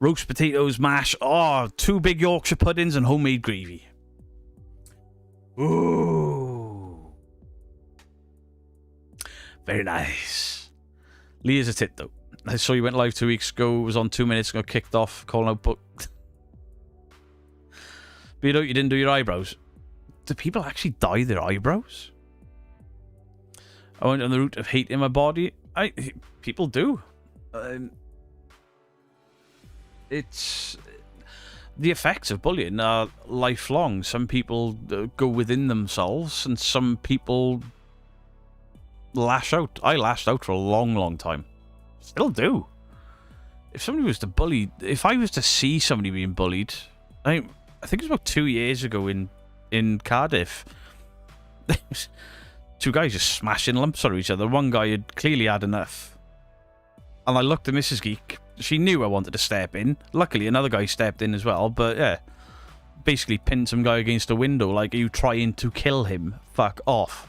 roast potatoes, mash. Oh, 2 big Yorkshire puddings and homemade gravy. Ooh. Very nice. Lee is a tit, though. I saw you went live 2 weeks ago. Was on 2 minutes ago. Kicked off. Calling out book. Beardo, you didn't do your eyebrows. Do people actually dye their eyebrows? I went on the route of hating my body. People do. It's the effects of bullying are lifelong. Some people go within themselves, and some people lash out. I lashed out for a long, long time. Still do. If somebody was to bully, if I was to see somebody being bullied, I think it was about 2 years ago in Cardiff. 2 guys just smashing lumps on each other. One guy had clearly had enough. And I looked at Mrs. Geek. She knew I wanted to step in. Luckily, another guy stepped in as well. But yeah, basically pinned some guy against a window like, are you trying to kill him? Fuck off.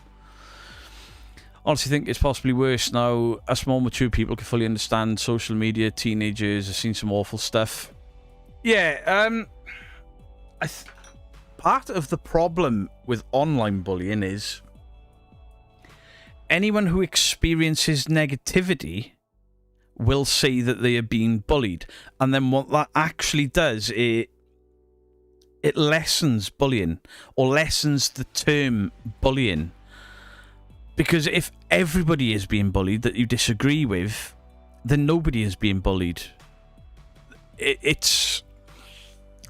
Honestly think it's possibly worse now. Us more mature people can fully understand social media. Teenagers have seen some awful stuff. Yeah, part of the problem with online bullying is anyone who experiences negativity will say that they are being bullied. And then what that actually does, it lessens bullying, or lessens the term bullying. Because if everybody is being bullied that you disagree with, then nobody is being bullied. It's...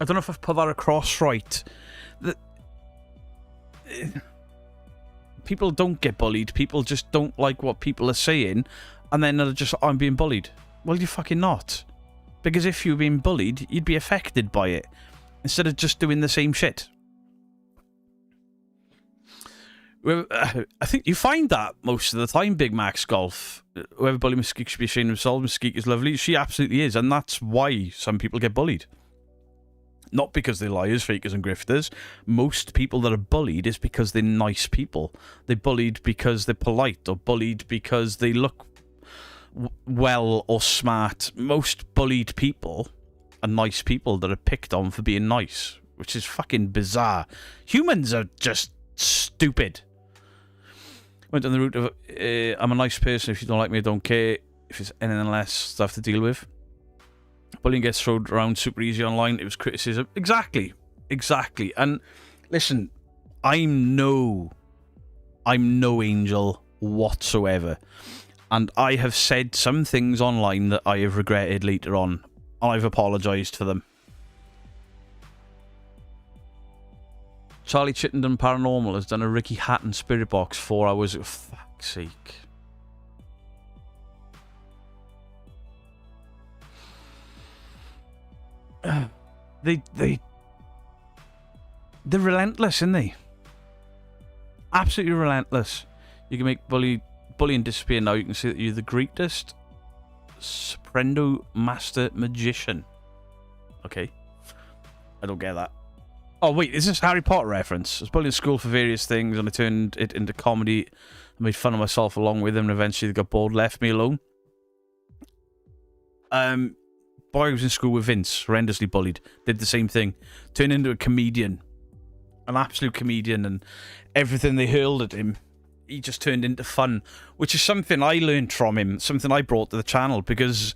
I don't know if I've put that across right. People don't get bullied. People just don't like what people are saying. And then they're just, I'm being bullied. Well, you're fucking not. Because if you were being bullied, you'd be affected by it. Instead of just doing the same shit. I think you find that most of the time, Big Max Golf. Whoever bullied Miss Geek should be ashamed of themselves. Miss Geek is lovely. She absolutely is. And that's why some people get bullied. Not because they're liars, fakers, and grifters. Most people that are bullied is because they're nice people. They're bullied because they're polite, or bullied because they look well or smart. Most bullied people are nice people that are picked on for being nice, which is fucking bizarre. Humans are just stupid. Went on the route of, I'm a nice person. If you don't like me, I don't care. If it's anything less, stuff to deal with. Bullying gets thrown around super easy online. It was criticism. Exactly. And listen, I'm no angel whatsoever. And I have said some things online that I have regretted later on. And I've apologised for them. Charlie Chittenden Paranormal has done a Ricky Hatton Spirit Box 4 hours. For fuck's sake. They're relentless, aren't they? Absolutely relentless. You can make bullying disappear now. You can say that you're the greatest Soprendo Master Magician. Okay. I don't get that. Oh, wait, is this Harry Potter reference? I was bullied in school for various things, and I turned it into comedy. I made fun of myself along with them, and eventually they got bored, left me alone. Boy was in school with Vince, horrendously bullied. Did the same thing. Turned into a comedian. An absolute comedian, and everything they hurled at him, he just turned into fun, which is something I learned from him, something I brought to the channel, because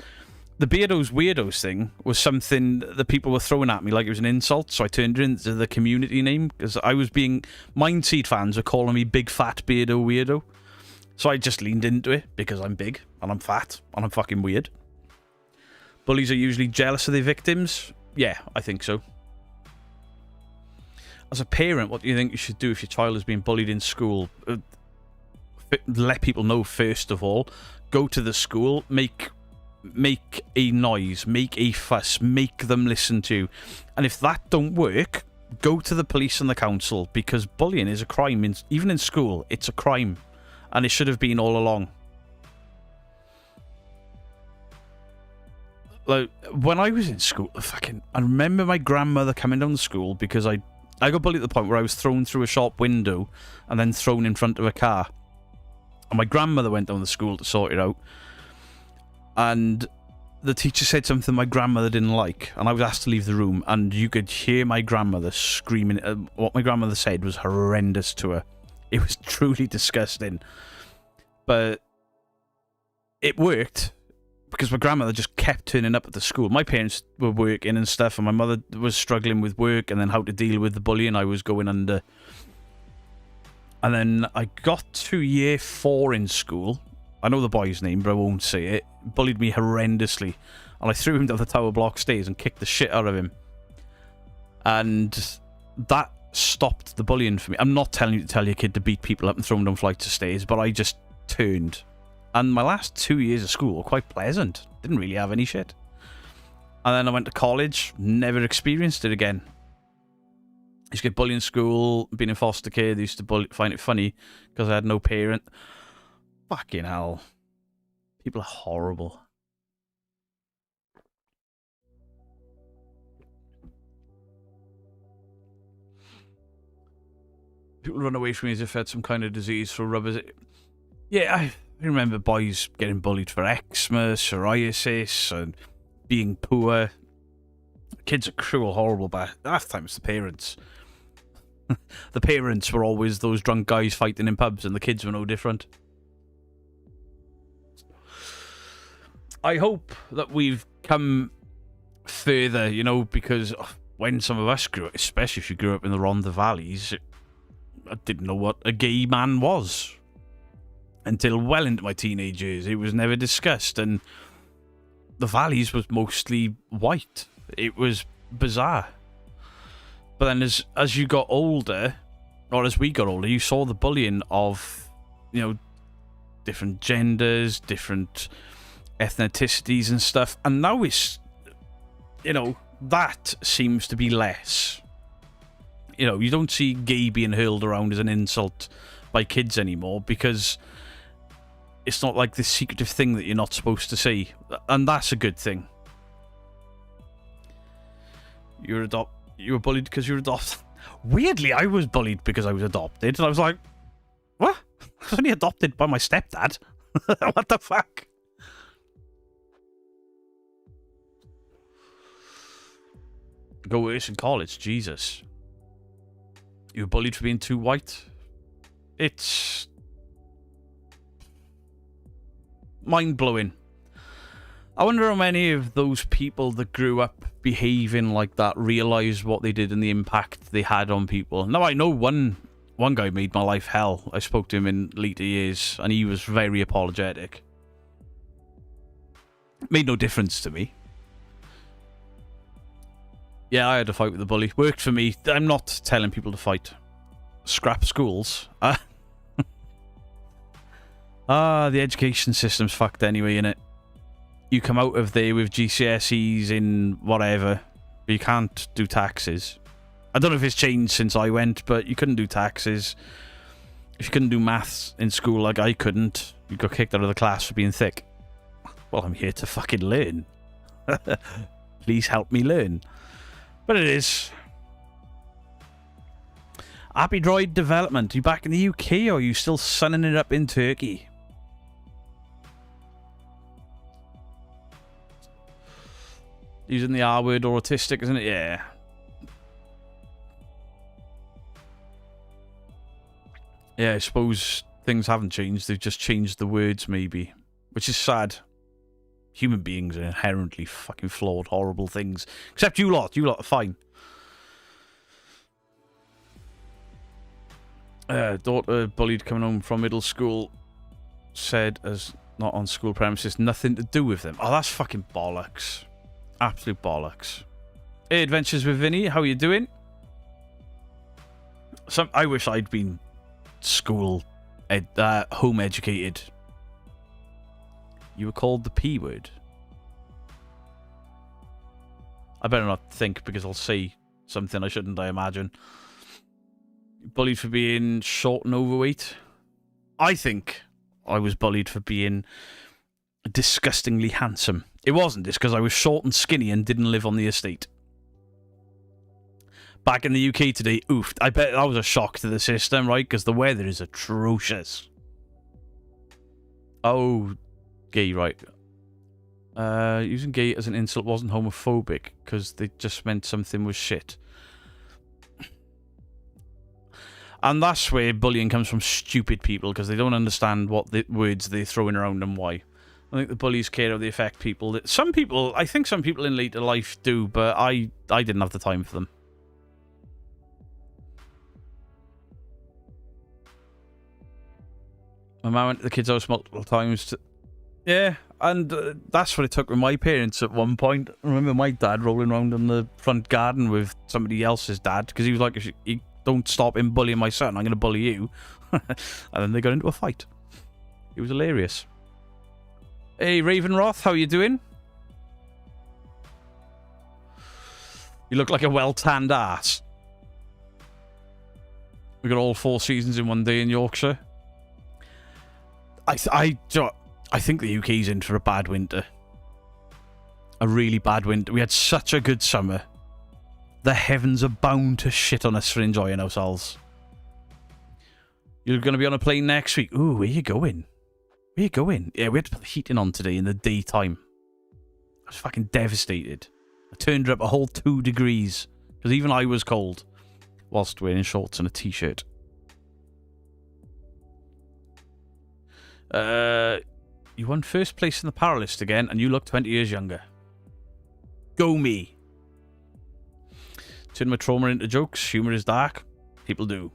the Beardos Weirdos thing was something that people were throwing at me like it was an insult, so I turned it into the community name, because I was being... Mindseed fans were calling me Big Fat Beardo Weirdo, so I just leaned into it, because I'm big, and I'm fat, and I'm fucking weird. Bullies are usually jealous of their victims? Yeah, I think so. As a parent, what do you think you should do if your child is being bullied in school? Let people know first of all. Go to the school, make a noise, make a fuss, make them listen to you. And if that don't work, go to the police and the council, because bullying is a crime. Even in school, it's a crime. And it should have been all along. Like, when I was in school, I remember my grandmother coming down to school because I got bullied at the point where I was thrown through a shop window and then thrown in front of a car. And my grandmother went down to school to sort it out. And the teacher said something my grandmother didn't like, and I was asked to leave the room, and you could hear my grandmother screaming. What my grandmother said was horrendous to her. It was truly disgusting. But it worked. Because my grandmother just kept turning up at the school. My parents were working and stuff, and my mother was struggling with work and then how to deal with the bullying I was going under. And then I got to year 4 in school. I know the boy's name, but I won't say it. Bullied me horrendously. And I threw him down the tower block stairs and kicked the shit out of him. And that stopped the bullying for me. I'm not telling you to tell your kid to beat people up and throw them down flights of stairs, but I just turned. And my last 2 years of school were quite pleasant. Didn't really have any shit. And then I went to college. Never experienced it again. I used to get bullied in school. Being in foster care, they used to find it funny because I had no parent. Fucking hell. People are horrible. People run away from me as if they had some kind of disease for rubbers. Yeah, I remember boys getting bullied for eczema, psoriasis, and being poor. Kids are cruel, horrible, but half the time it's the parents. The parents were always those drunk guys fighting in pubs, and the kids were no different. I hope that we've come further, you know, because when some of us grew up, especially if you grew up in the Rhondda Valleys, I didn't know what a gay man was. Until well into my teenage years. It was never discussed, and the Valleys was mostly white. It was bizarre. But then as you got older, or as we got older, you saw the bullying of, you know, different genders, different ethnicities and stuff. And now it's, you know, that seems to be less. You know, you don't see gay being hurled around as an insult by kids anymore, because it's not like this secretive thing that you're not supposed to see. And that's a good thing. You were bullied because you were adopted. Weirdly, I was bullied because I was adopted. And I was like, what? I was only adopted by my stepdad. What the fuck? Go worse in college, Jesus. You were bullied for being too white? It's mind-blowing. I wonder how many of those people that grew up behaving like that realised what they did and the impact they had on people. Now, I know one guy made my life hell. I spoke to him in later years, and he was very apologetic. Made no difference to me. Yeah, I had to fight with the bully. Worked for me. I'm not telling people to fight. Scrap schools. The education system's fucked anyway, innit? You come out of there with GCSEs in whatever, but you can't do taxes. I don't know if it's changed since I went, but you couldn't do taxes. If you couldn't do maths in school like I couldn't, you got kicked out of the class for being thick. Well, I'm here to fucking learn. Please help me learn. But it is. Happy Droid Development. Are you back in the UK or are you still sunning it up in Turkey? Using the R word or autistic, isn't it? Yeah. Yeah, I suppose things haven't changed. They've just changed the words, maybe. Which is sad. Human beings are inherently fucking flawed, horrible things. Except you lot. You lot are fine. Daughter bullied coming home from middle school. Said as not on school premises. Nothing to do with them. Oh, that's fucking bollocks. Absolute bollocks. Hey, Adventures with Vinny. How are you doing? I wish I'd been home educated. You were called the P word. I better not think because I'll say something I shouldn't, I imagine. Bullied for being short and overweight. I think I was bullied for being disgustingly handsome. It wasn't. It's because I was short and skinny and didn't live on the estate. Back in the UK today, oof. I bet that was a shock to the system, right? Because the weather is atrocious. Oh, gay, right. Using gay as an insult wasn't homophobic because they just meant something was shit. And that's where bullying comes from, stupid people, because they don't understand what the words they're throwing around and why. I think the bullies care how they affect people. Some people, I think some people in later life do, but I didn't have the time for them. My mum went to the kids' house multiple times. Yeah, and that's what it took with my parents at one point. I remember my dad rolling around in the front garden with somebody else's dad, because he was like, if you don't stop him bullying my son, I'm going to bully you. And then they got into a fight. It was hilarious. Hey, Ravenroth, how you doing? You look like a well-tanned ass. We got all 4 seasons in one day in Yorkshire. I think the UK's in for a bad winter. A really bad winter. We had such a good summer. The heavens are bound to shit on us for enjoying ourselves. You're going to be on a plane next week. Ooh, where you going? Where you going? Yeah, we had to put the heating on today in the daytime. I was fucking devastated. I turned it up a whole 2 degrees. Because even I was cold. Whilst wearing shorts and a t-shirt. You won first place in the Paralist again, and you look 20 years younger. Go me. Turn my trauma into jokes. Humour is dark. People do.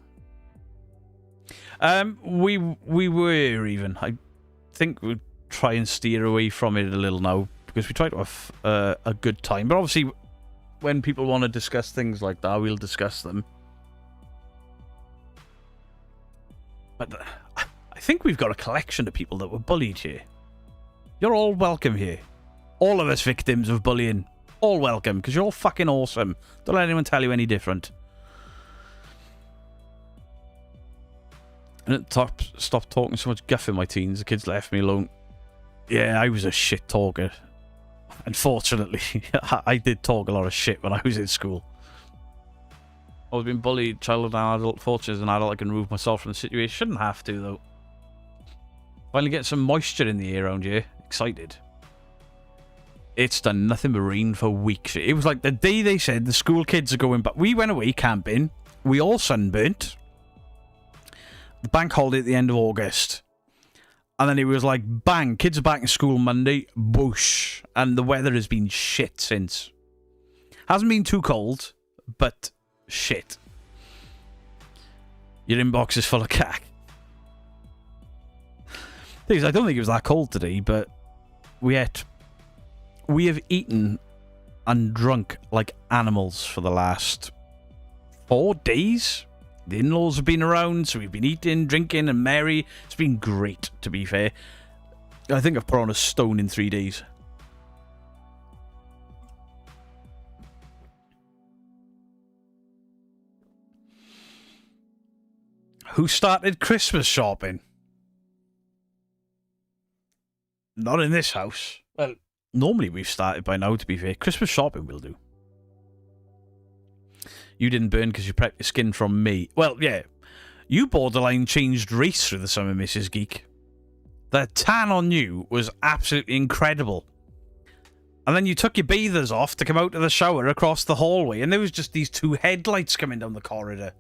We were even. I think we'd try and steer away from it a little now, because we try to have a good time. But obviously, when people want to discuss things like that, we'll discuss them. But I think we've got a collection of people that were bullied here. You're all welcome here. All of us victims of bullying. All welcome, because you're all fucking awesome. Don't let anyone tell you any different. And stop talking so much guff in my teens. The kids left me alone. Yeah, I was a shit talker. Unfortunately, I did talk a lot of shit when I was in school. I've been bullied, child and adult. Fortunately, as an adult, I can remove myself from the situation. Shouldn't have to, though. Finally get some moisture in the air around here. Excited. It's done nothing but rain for weeks. It was like the day they said the school kids are going back. We went away camping. We all sunburnt. The bank holiday at the end of August. And then it was like, bang, kids are back in school Monday. Whoosh. And the weather has been shit since. Hasn't been too cold, but shit. Your inbox is full of cack. Things, I don't think it was that cold today, but we have eaten and drunk like animals for the last 4 days. The in-laws have been around, so we've been eating, drinking, and merry. It's been great, to be fair. I think I've put on a stone in 3 days. Who started Christmas shopping? Not in this house. Well, normally we've started by now, to be fair. Christmas shopping will do. You didn't burn because you prepped your skin from me. Well, yeah. You borderline changed race through the summer, Mrs. Geek. The tan on you was absolutely incredible. And then you took your bathers off to come out of the shower across the hallway, and there was just these 2 headlights coming down the corridor.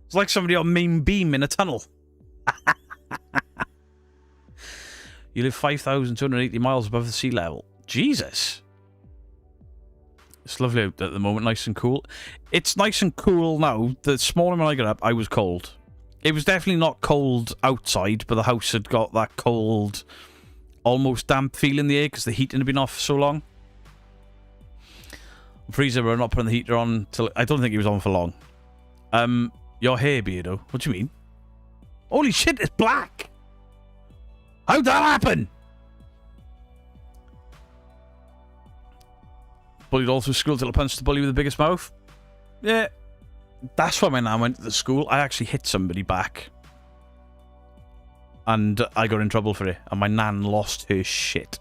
It's like somebody on main beam in a tunnel. You live 5,280 miles above the sea level. Jesus. It's lovely out at the moment, nice and cool. It's nice and cool now. This morning when I got up, I was cold. It was definitely not cold outside, but the house had got that cold, almost damp feel in the air because the heating had been off for so long. Freezer, we're not putting the heater on till... I don't think it was on for long. Your hair, Beardo. What do you mean? Holy shit, it's black! How'd that happen? Bullied all through school till I punched the bully with the biggest mouth. Yeah. That's why my nan went to the school. I actually hit somebody back. And I got in trouble for it. And my nan lost her shit.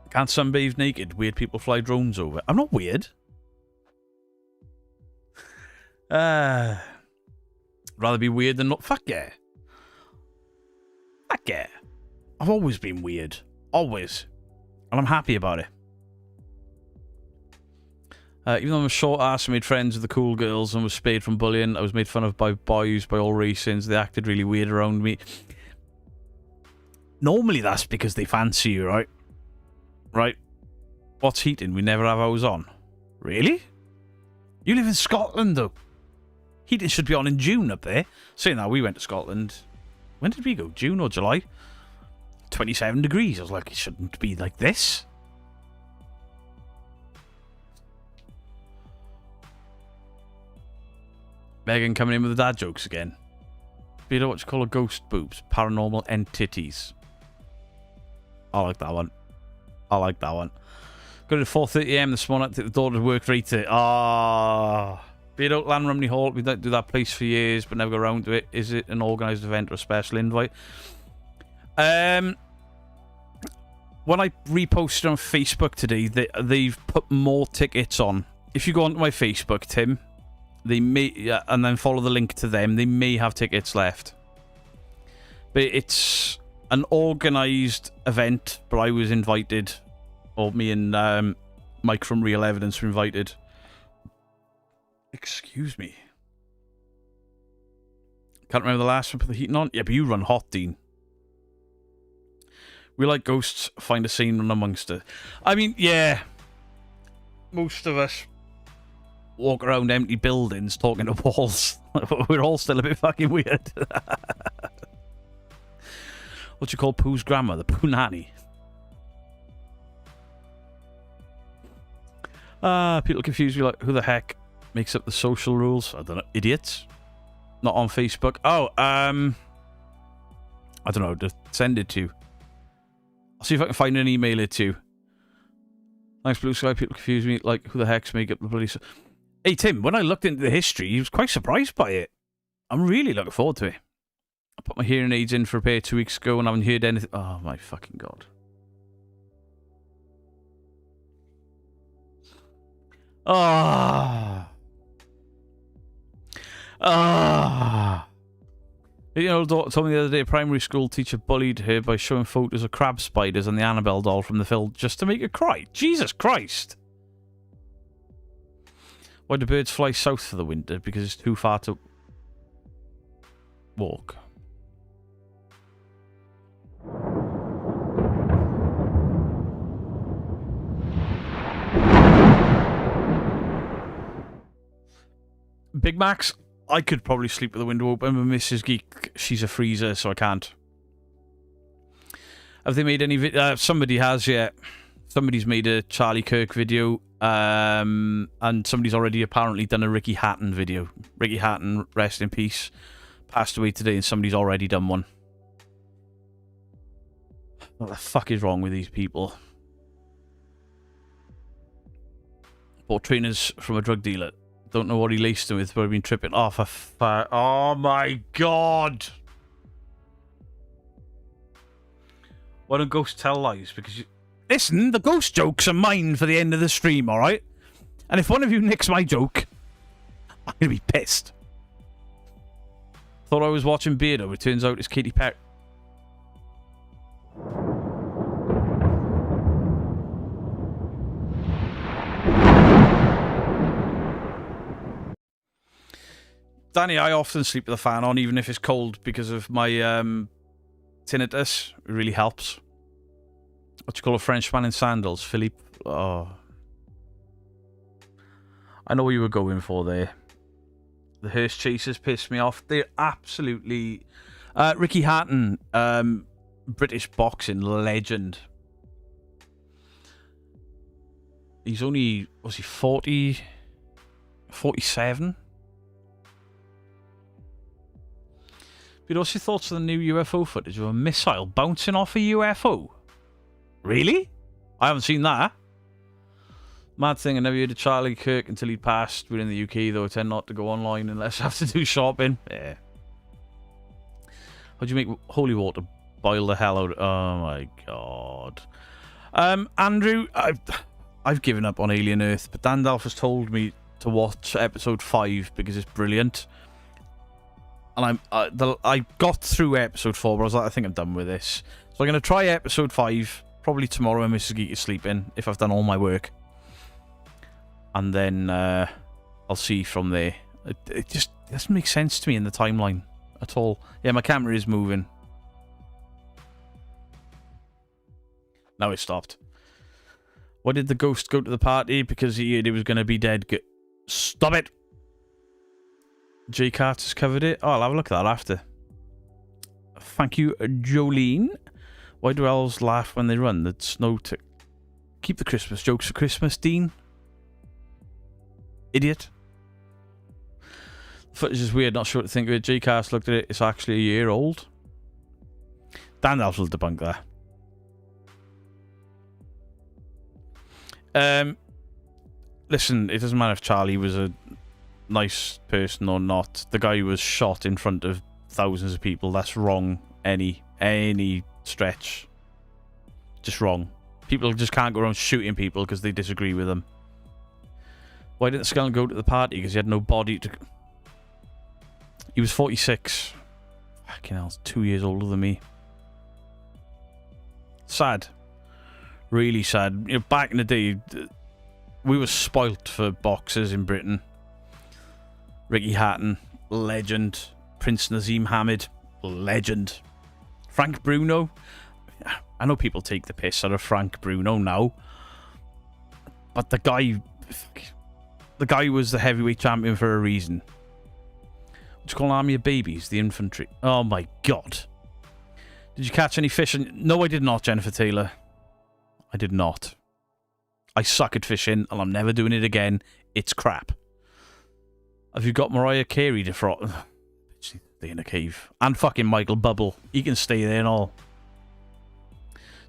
Can't sunbathe naked. Weird people fly drones over. I'm not weird. Rather be weird than not. Fuck yeah. Fuck yeah. I've always been weird. Always. And I'm happy about it. Even though I'm a short ass and made friends with the cool girls and was spayed from bullying, I was made fun of by boys by all races. They acted really weird around me. Normally that's because they fancy you, right? Right? What's heating? We never have ours on. Really? You live in Scotland, though. Heating should be on in June up there. Saying that, we went to Scotland. When did we go? June or July? 27 degrees. I was like, it shouldn't be like this. Megan coming in with the dad jokes again. Peter, what you call a ghost boobs? Paranormal entities. I like that one. I like that one. Got it at 4:30 AM this morning. I think the daughter worked right to... Beard Oak Land Rumney Hall. We don't do that place for years, but never go around to it. Is it an organised event or a special invite? When I reposted on Facebook today, they've put more tickets on. If you go onto my Facebook, Tim, they may, and then follow the link to them, they may have tickets left. But it's an organised event, but I was invited, or me and Mike from Real Evidence were invited. Excuse me. Can't remember the last one, put the heating on. Yeah, but you run hot, Dean. We like ghosts, find a scene run amongst it. I mean, yeah. Most of us walk around empty buildings talking to walls. We're all still a bit fucking weird. What you call Pooh's grandma? The Pooh Nanny. People confuse me like, who the heck makes up the social rules? I don't know. Idiots. Not on Facebook. Oh, I don't know. Just send it to. I'll see if I can find an email it to. Thanks, Blue Sky. People confuse me like, who the heck's make up the bloody... Hey, Tim, when I looked into the history, I was quite surprised by it. I'm really looking forward to it. I put my hearing aids in for a pair 2 weeks ago and I haven't heard anything. Oh, my fucking God. Ah. Ah. You know, told me the other day a primary school teacher bullied her by showing photos of crab spiders and the Annabelle doll from the film just to make her cry. Jesus Christ. Why do birds fly south for the winter? Because it's too far to walk. Big Macs, I could probably sleep with the window open, but Mrs. Geek, she's a freezer, so I can't. Have they made any somebody has, yeah. Somebody's made a Charlie Kirk video, and somebody's already apparently done a Ricky Hatton video. Ricky Hatton, rest in peace, passed away today, and somebody's already done one. What the fuck is wrong with these people? Bought trainers from a drug dealer. Don't know what he laced them with, but I've been tripping off a oh my god! Why don't ghosts tell lies? Because you... Listen, the ghost jokes are mine for the end of the stream, alright? And if one of you nicks my joke, I'm gonna be pissed. Thought I was watching Beardo, it turns out it's Katy Perry. Danny, I often sleep with the fan on, even if it's cold, because of my tinnitus. It really helps. What you call a Frenchman in sandals, Philippe? Oh. I know what you were going for there. The hearse chasers piss me off. They're absolutely... Ricky Hatton, British boxing legend. He's only... Was he 40? 47? But what's your thoughts on the new UFO footage of a missile bouncing off a UFO? Really? I haven't seen that. Mad thing, I never heard of Charlie Kirk until he passed. We're in the UK, though. I tend not to go online unless I have to do shopping. Yeah. How'd you make holy water boil the hell out? Oh, my God. Andrew, I've given up on Alien Earth, but Dandalf has told me to watch episode 5 because it's brilliant. And I got through episode 4, but I was like, I think I'm done with this. So I'm going to try episode 5, probably tomorrow when Mrs. Geek is sleeping, if I've done all my work. And then I'll see from there. It just doesn't make sense to me in the timeline at all. Yeah, my camera is moving. Now it stopped. Why did the ghost go to the party? Because he heard he was going to be dead. Stop it! Jay Carter's covered it. Oh, I'll have a look at that after. Thank you, Jolene. Why do elves laugh when they run? That's no... Keep the Christmas jokes for Christmas, Dean. Idiot. The footage is weird. Not sure what to think of it. Jay Carter looked at it. It's actually a year old. Dan Elves will debunk that. Listen, it doesn't matter if Charlie was a nice person or not. The guy was shot in front of thousands of people. That's wrong. Any stretch. Just wrong. People just can't go around shooting people because they disagree with them. Why didn't Skellen go to the party? Because he had no body to... He was 46. Fucking hell, 2 years older than me. Sad. Really sad. You know, back in the day, we were spoilt for boxers in Britain. Ricky Hatton, legend. Prince Nazim Hamid, legend. Frank Bruno. I know people take the piss out of Frank Bruno now. But the guy was the heavyweight champion for a reason. What do you call an army of babies? The infantry. Oh my God. Did you catch any fish? No, I did not, Jennifer Taylor. I did not. I suck at fishing and I'm never doing it again. It's crap. Have you got Mariah Carey to front? Stay in a cave. And fucking Michael Bubble. He can stay there and all.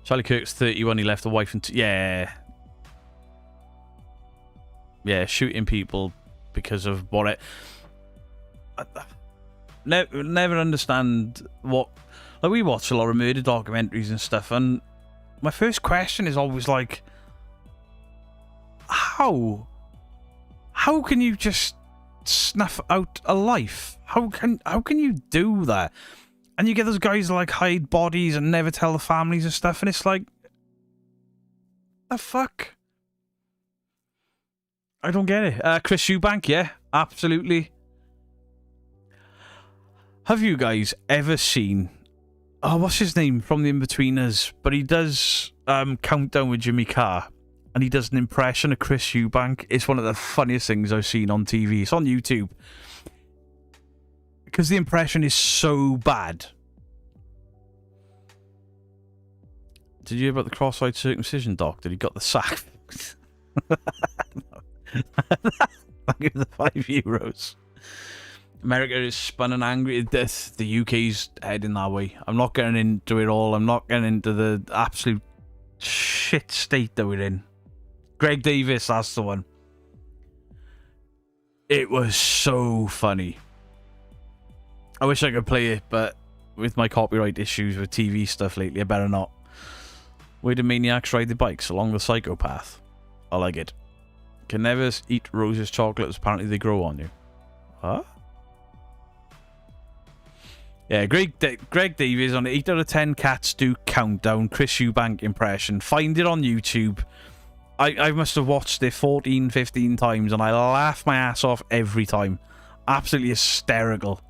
Charlie Kirk's 31. He left a wife and yeah. Yeah, shooting people because of what it... Never understand what... Like, we watch a lot of murder documentaries and stuff, and my first question is always like, how how can you just snuff out a life? How can you do that? And you get those guys that, like, hide bodies and never tell the families and stuff, and it's like, the fuck? I don't get it. Chris Eubank, yeah, absolutely. Have you guys ever seen... Oh, what's his name from The Inbetweeners? But he does Countdown with Jimmy Carr. And he does an impression of Chris Eubank. It's one of the funniest things I've seen on TV. It's on YouTube. Because the impression is so bad. Did you hear about the cross-eyed circumcision doctor? He got the sack. I'll give the €5. America is spun and angry at death. The UK's heading that way. I'm not getting into it all. I'm not getting into the absolute shit state that we're in. Greg Davis, that's the one. It was so funny. I wish I could play it, but with my copyright issues with TV stuff lately, I better not. Way do maniacs ride the bikes along the psychopath? I like it. Can never eat Rose's chocolates. Apparently they grow on you. Huh? Yeah, Greg Davies on 8 out of 10 cats do countdown. Chris Eubank impression. Find it on YouTube. I must have watched it 14, 15 times, and I laugh my ass off every time. Absolutely hysterical.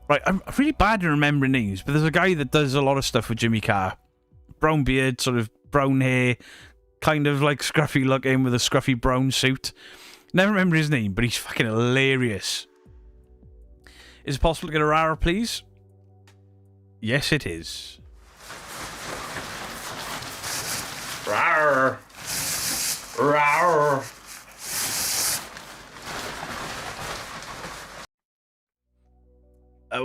Right, I'm really bad at remembering names, but there's a guy that does a lot of stuff with Jimmy Carr. Brown beard, sort of brown hair, kind of like scruffy looking with a scruffy brown suit. Never remember his name, but he's fucking hilarious. Is it possible to get a rara, please? Yes, it is. Rawr. Rawr.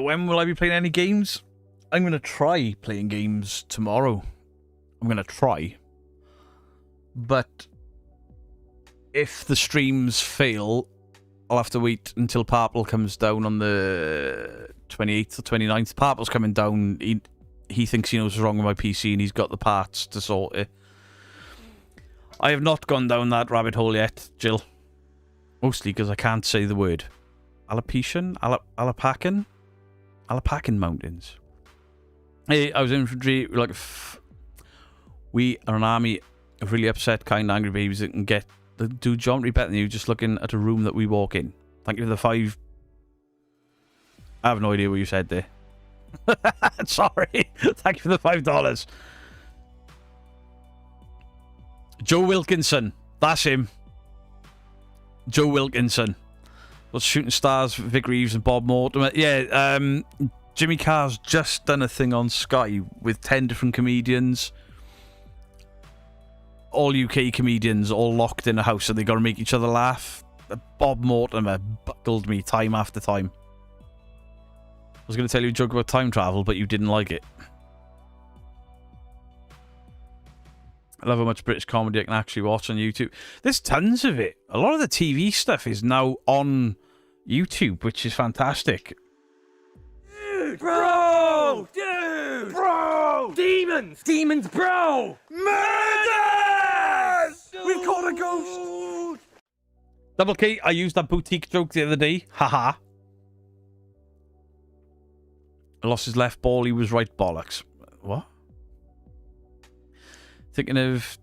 When will I be playing any games? I'm going to try playing games tomorrow. I'm going to try. But if the streams fail, I'll have to wait until Parple comes down on the 28th or 29th. Parple's coming down. He thinks he knows what's wrong with my PC and he's got the parts to sort it. I have not gone down that rabbit hole yet, Jill. Mostly because I can't say the word. Alapecian? Alapacan? Alapacan Mountains. Hey, I was infantry. Like, we are an army of really upset, kind, angry babies that can get do geometry better than you just looking at a room that we walk in. Thank you for the 5. I have no idea what you said there. Sorry. Thank you for the $5. Joe Wilkinson. That's him. Joe Wilkinson. What's Shooting Stars, Vic Reeves and Bob Mortimer. Yeah, Jimmy Carr's just done a thing on Sky with 10 different comedians. All UK comedians, all locked in a house, and they got to make each other laugh. Bob Mortimer buckled me time after time. I was going to tell you a joke about time travel, but you didn't like it. I love how much British comedy I can actually watch on YouTube. There's tons of it. A lot of the TV stuff is now on YouTube, which is fantastic. Dude, bro! Dude! Bro! Demons! Demons, bro! Murders! We've caught a ghost! Double K, I used that boutique joke the other day. Haha. Lost his left ball, he was right bollocks. What? Thinking of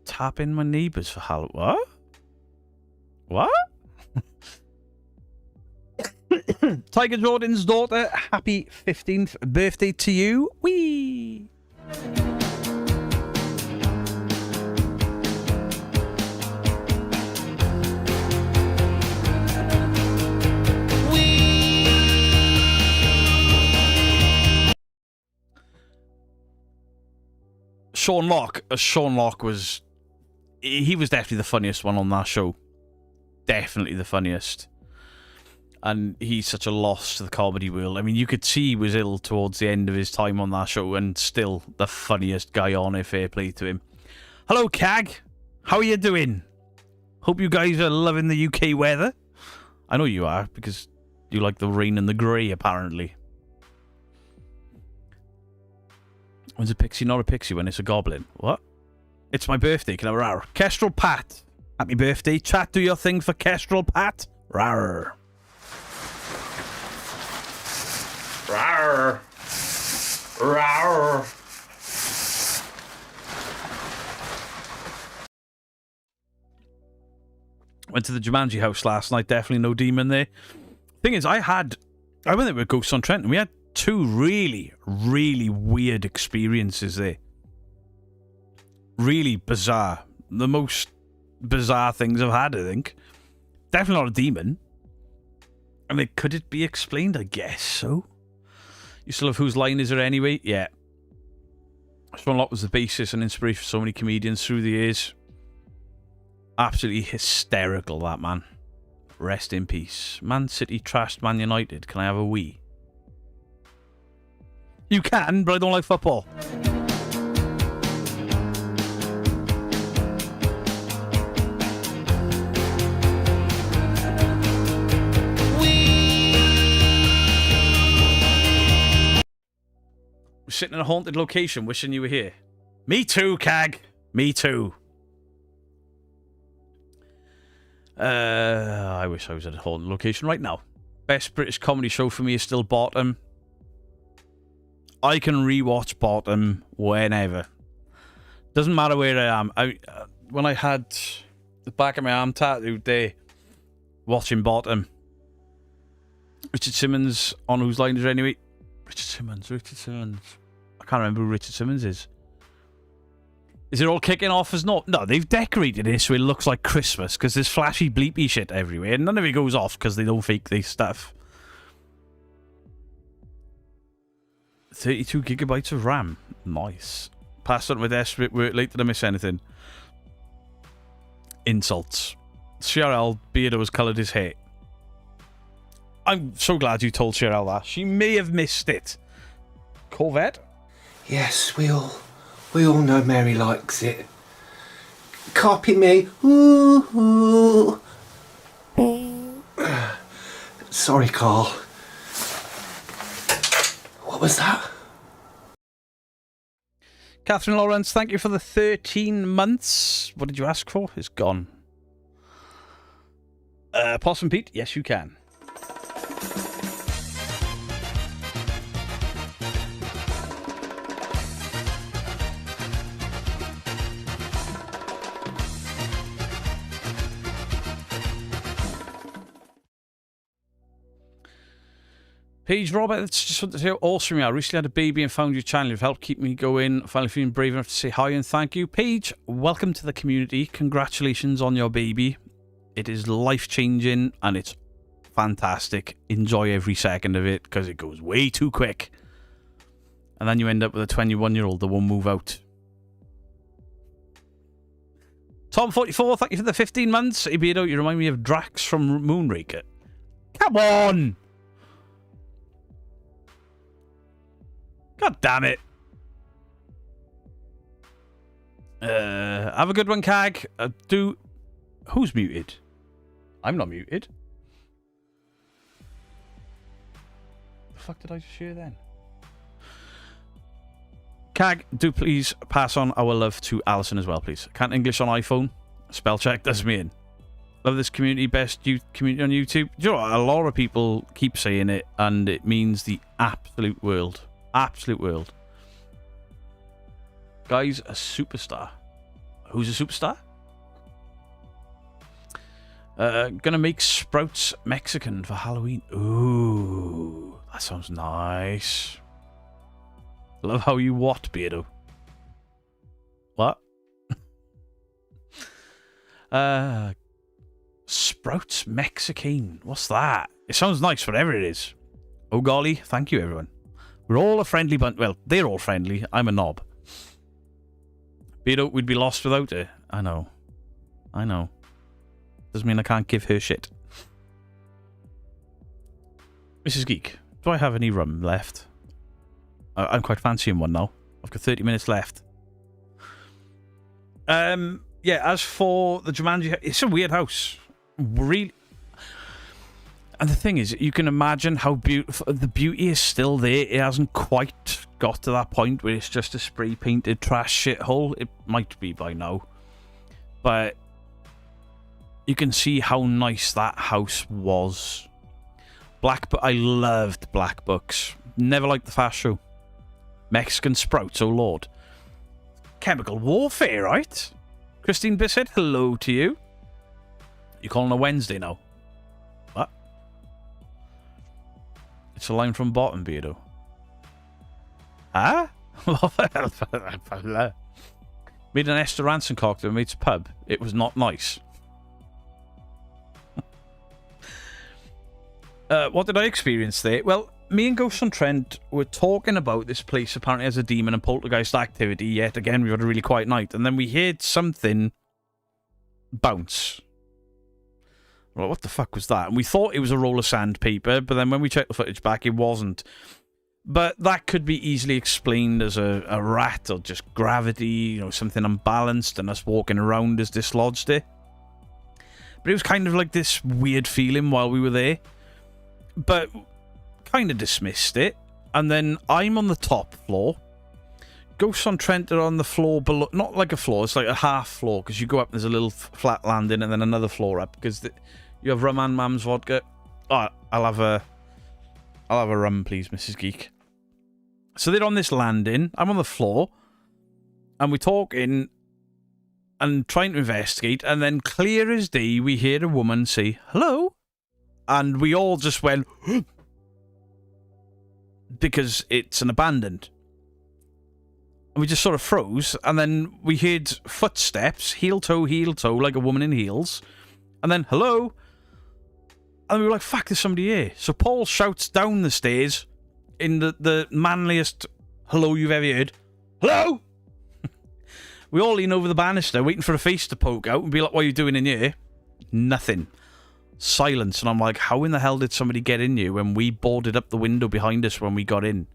tapping my neighbours for Halloween. What? Tiger Jordan's daughter, happy 15th birthday to you. Whee! Sean Locke was... He was definitely the funniest one on that show. Definitely the funniest. And he's such a loss to the comedy world. I mean, you could see he was ill towards the end of his time on that show, and still the funniest guy on it. Fair play to him. Hello, Cag. How are you doing? Hope you guys are loving the UK weather. I know you are, because you like the rain and the grey, apparently. When's a pixie not a pixie when it's a goblin? What? It's my birthday. Can I have a row? Kestrel Pat. Happy birthday. Chat, do your thing for Kestrel, Pat. Rawr. Rawr. Rawr. Went to the Jumanji house last night. Definitely no demon there. Thing is, I went there with Ghosts on Trent, and we had 2 really, really weird experiences there. Really bizarre. The most bizarre things I've had, I think. Definitely not a demon. I mean, could it be explained? I guess so. You still have Whose Line Is It Anyway? Yeah. Sean Locke was the basis and inspiration for so many comedians through the years. Absolutely hysterical, that man. Rest in peace. Man City trashed Man United. Can I have a wee? You can, but I don't like football. We're sitting in a haunted location wishing you were here. Me too, Cag. Me too. I wish I was at a haunted location right now. Best British comedy show for me is still Bottom. I can rewatch Bottom whenever. Doesn't matter where I am. When I had the back of my arm tattooed there, watching Bottom. Richard Simmons on Whose Line Is It Anyway? Richard Simmons. I can't remember who Richard Simmons is. Is it all kicking off as not? No, they've decorated it so it looks like Christmas because there's flashy bleepy shit everywhere and none of it goes off because they don't fake this stuff. 32 gigabytes of RAM. Nice. Passed on with desperate work late. Did I miss anything? Insults. CRL Beardo has coloured his hair. I'm so glad you told Cheryl that. She may have missed it. Corvette? Yes, we all know Mary likes it. Copy me. Ooh, ooh. Sorry, Carl. What was that? Catherine Lawrence, thank you for the 13 months. What did you ask for? It's gone. Possum Pete, yes you can. Paige Roberts, just want to say how awesome you are. Recently had a baby and found your channel. You've helped keep me going. Finally feeling brave enough to say hi and thank you. Paige, welcome to the community. Congratulations on your baby. It is life-changing and it's fantastic. Enjoy every second of it because it goes way too quick. And then you end up with a 21-year-old that won't move out. Tom44, thank you for the 15 months. Hey, Beardo, you remind me of Drax from Moonraker. Come on! God damn it. Have a good one, Cag. Who's muted? I'm not muted. The fuck did I just hear then? Cag, do please pass on our love to Alison as well, please. Can't English on iPhone? Spell check does me in. Love this community, best community on YouTube. Do you know what? A lot of people keep saying it, and it means the absolute world. Absolute world. Guy's a superstar. Who's a superstar? Gonna make Sprouts Mexican for Halloween. Ooh, that sounds nice. Love how you what, Beardo? What? Sprouts Mexican. What's that? It sounds nice, whatever it is. Oh golly, thank you everyone. We're all a friendly bunch. Well, they're all friendly. I'm a knob. Beardo, we'd be lost without her. I know. Doesn't mean I can't give her shit. Mrs. Geek, do I have any rum left? I'm quite fancying one now. I've got 30 minutes left. Yeah, as for the Jumanji, it's a weird house. Really. And the thing is, you can imagine how beautiful the beauty is still there. It hasn't quite got to that point where it's just a spray painted trash shithole. It might be by now, but you can see how nice that house was. I loved Black Books. Never liked the fast show. Mexican sprouts, oh lord. Chemical warfare, right? Christine Bissett, hello to you. You calling a Wednesday now? What? It's a line from Bottom, Beardo. Huh? Made an Esther Ranson cocktail at mate's pub. It was not nice. What did I experience there? Well, me and Ghost on Trent were talking about this place apparently has a demon and poltergeist activity. Yet again, we had a really quiet night. And then we heard something bounce. Well, what the fuck was that? And we thought it was a roll of sandpaper, but then when we checked the footage back, it wasn't. But that could be easily explained as a rat or just gravity, you know, something unbalanced and us walking around has dislodged it. But it was kind of like this weird feeling while we were there. But kind of dismissed it. And then I'm on the top floor. Ghosts on Trent are on the floor below. Not like a floor, it's like a half floor. Because you go up and there's a little flat landing and then another floor up. Because you have rum and Mam's vodka. Oh, I'll have a rum, please, Mrs. Geek. So they're on this landing. I'm on the floor. And we're talking and trying to investigate. And then clear as day, we hear a woman say, hello? And we all just went, because it's an abandoned. And we just sort of froze. And then we heard footsteps, heel toe, like a woman in heels. And then, hello? And we were like, fuck, there's somebody here. So Paul shouts down the stairs in the manliest hello you've ever heard. Hello? We all lean over the banister, waiting for a face to poke out and be like, what are you doing in here? Nothing. Silence. And I'm like, how in the hell did somebody get in here when we boarded up the window behind us when we got in?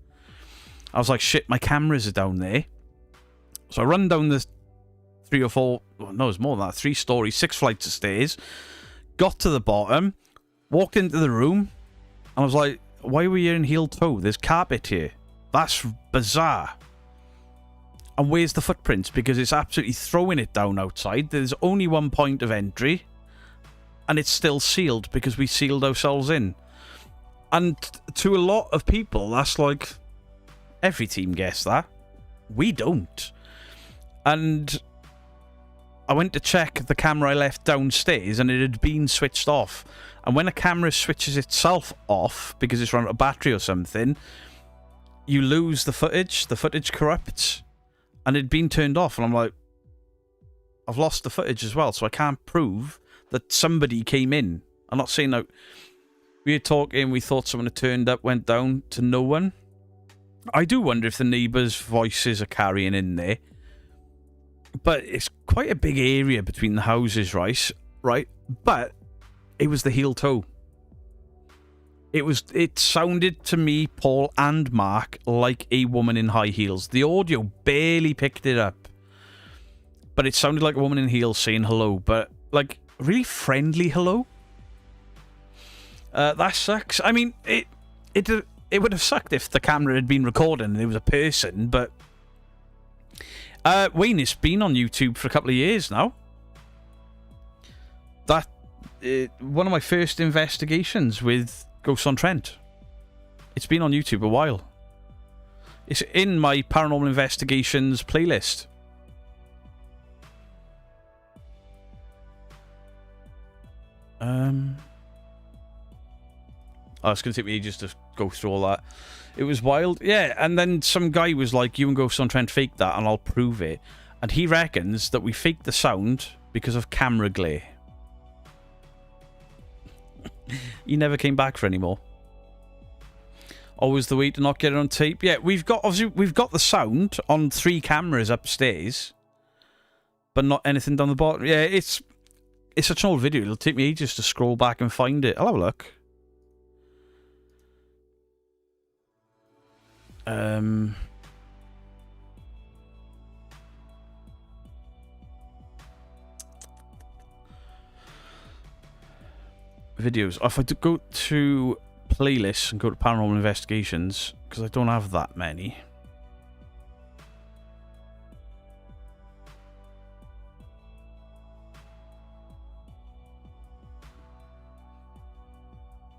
I was like, shit, my cameras are down there. So I run down the 3 or 4, well, no, it's more than that, 3 stories, 6 flights of stairs, got to the bottom, walked into the room, and I was like, why are we here in heel toe? There's carpet here. That's bizarre. And where's the footprints? Because it's absolutely throwing it down outside. There's only one point of entry. And it's still sealed because we sealed ourselves in. And to a lot of people, that's like, every team gets that. We don't. And I went to check the camera I left downstairs and it had been switched off. And when a camera switches itself off because it's run out of battery or something, you lose the footage corrupts. And it'd been turned off. And I'm like, I've lost the footage as well, so I can't prove that somebody came in. I'm not saying that we were talking, we thought someone had turned up, went down to no one. I do wonder if the neighbours' voices are carrying in there. But it's quite a big area between the houses, right? But it was the heel toe. It sounded to me, Paul and Mark, like a woman in high heels. The audio barely picked it up. But it sounded like a woman in heels saying hello, but like really friendly hello. That sucks. I mean, it would have sucked if the camera had been recording and there was a person, but Wayne, it's been on YouTube for a couple of years now. That one of my first investigations with Ghosts on Trent. It's been on YouTube a while. It's in my Paranormal Investigations playlist. Oh, it's going to take me ages to go through all that. It was wild. Yeah, and then some guy was like, you and Ghosts on Trent faked that and I'll prove it. And he reckons that we faked the sound because of camera glare. He never came back for any more. Always the way to not get it on tape. Yeah, we've got the sound on 3 cameras upstairs, but not anything down the bottom. Yeah, it's such an old video. It'll take me ages to scroll back and find it. I'll have a look. Videos. If I go to playlists and go to Paranormal Investigations, because I don't have that many.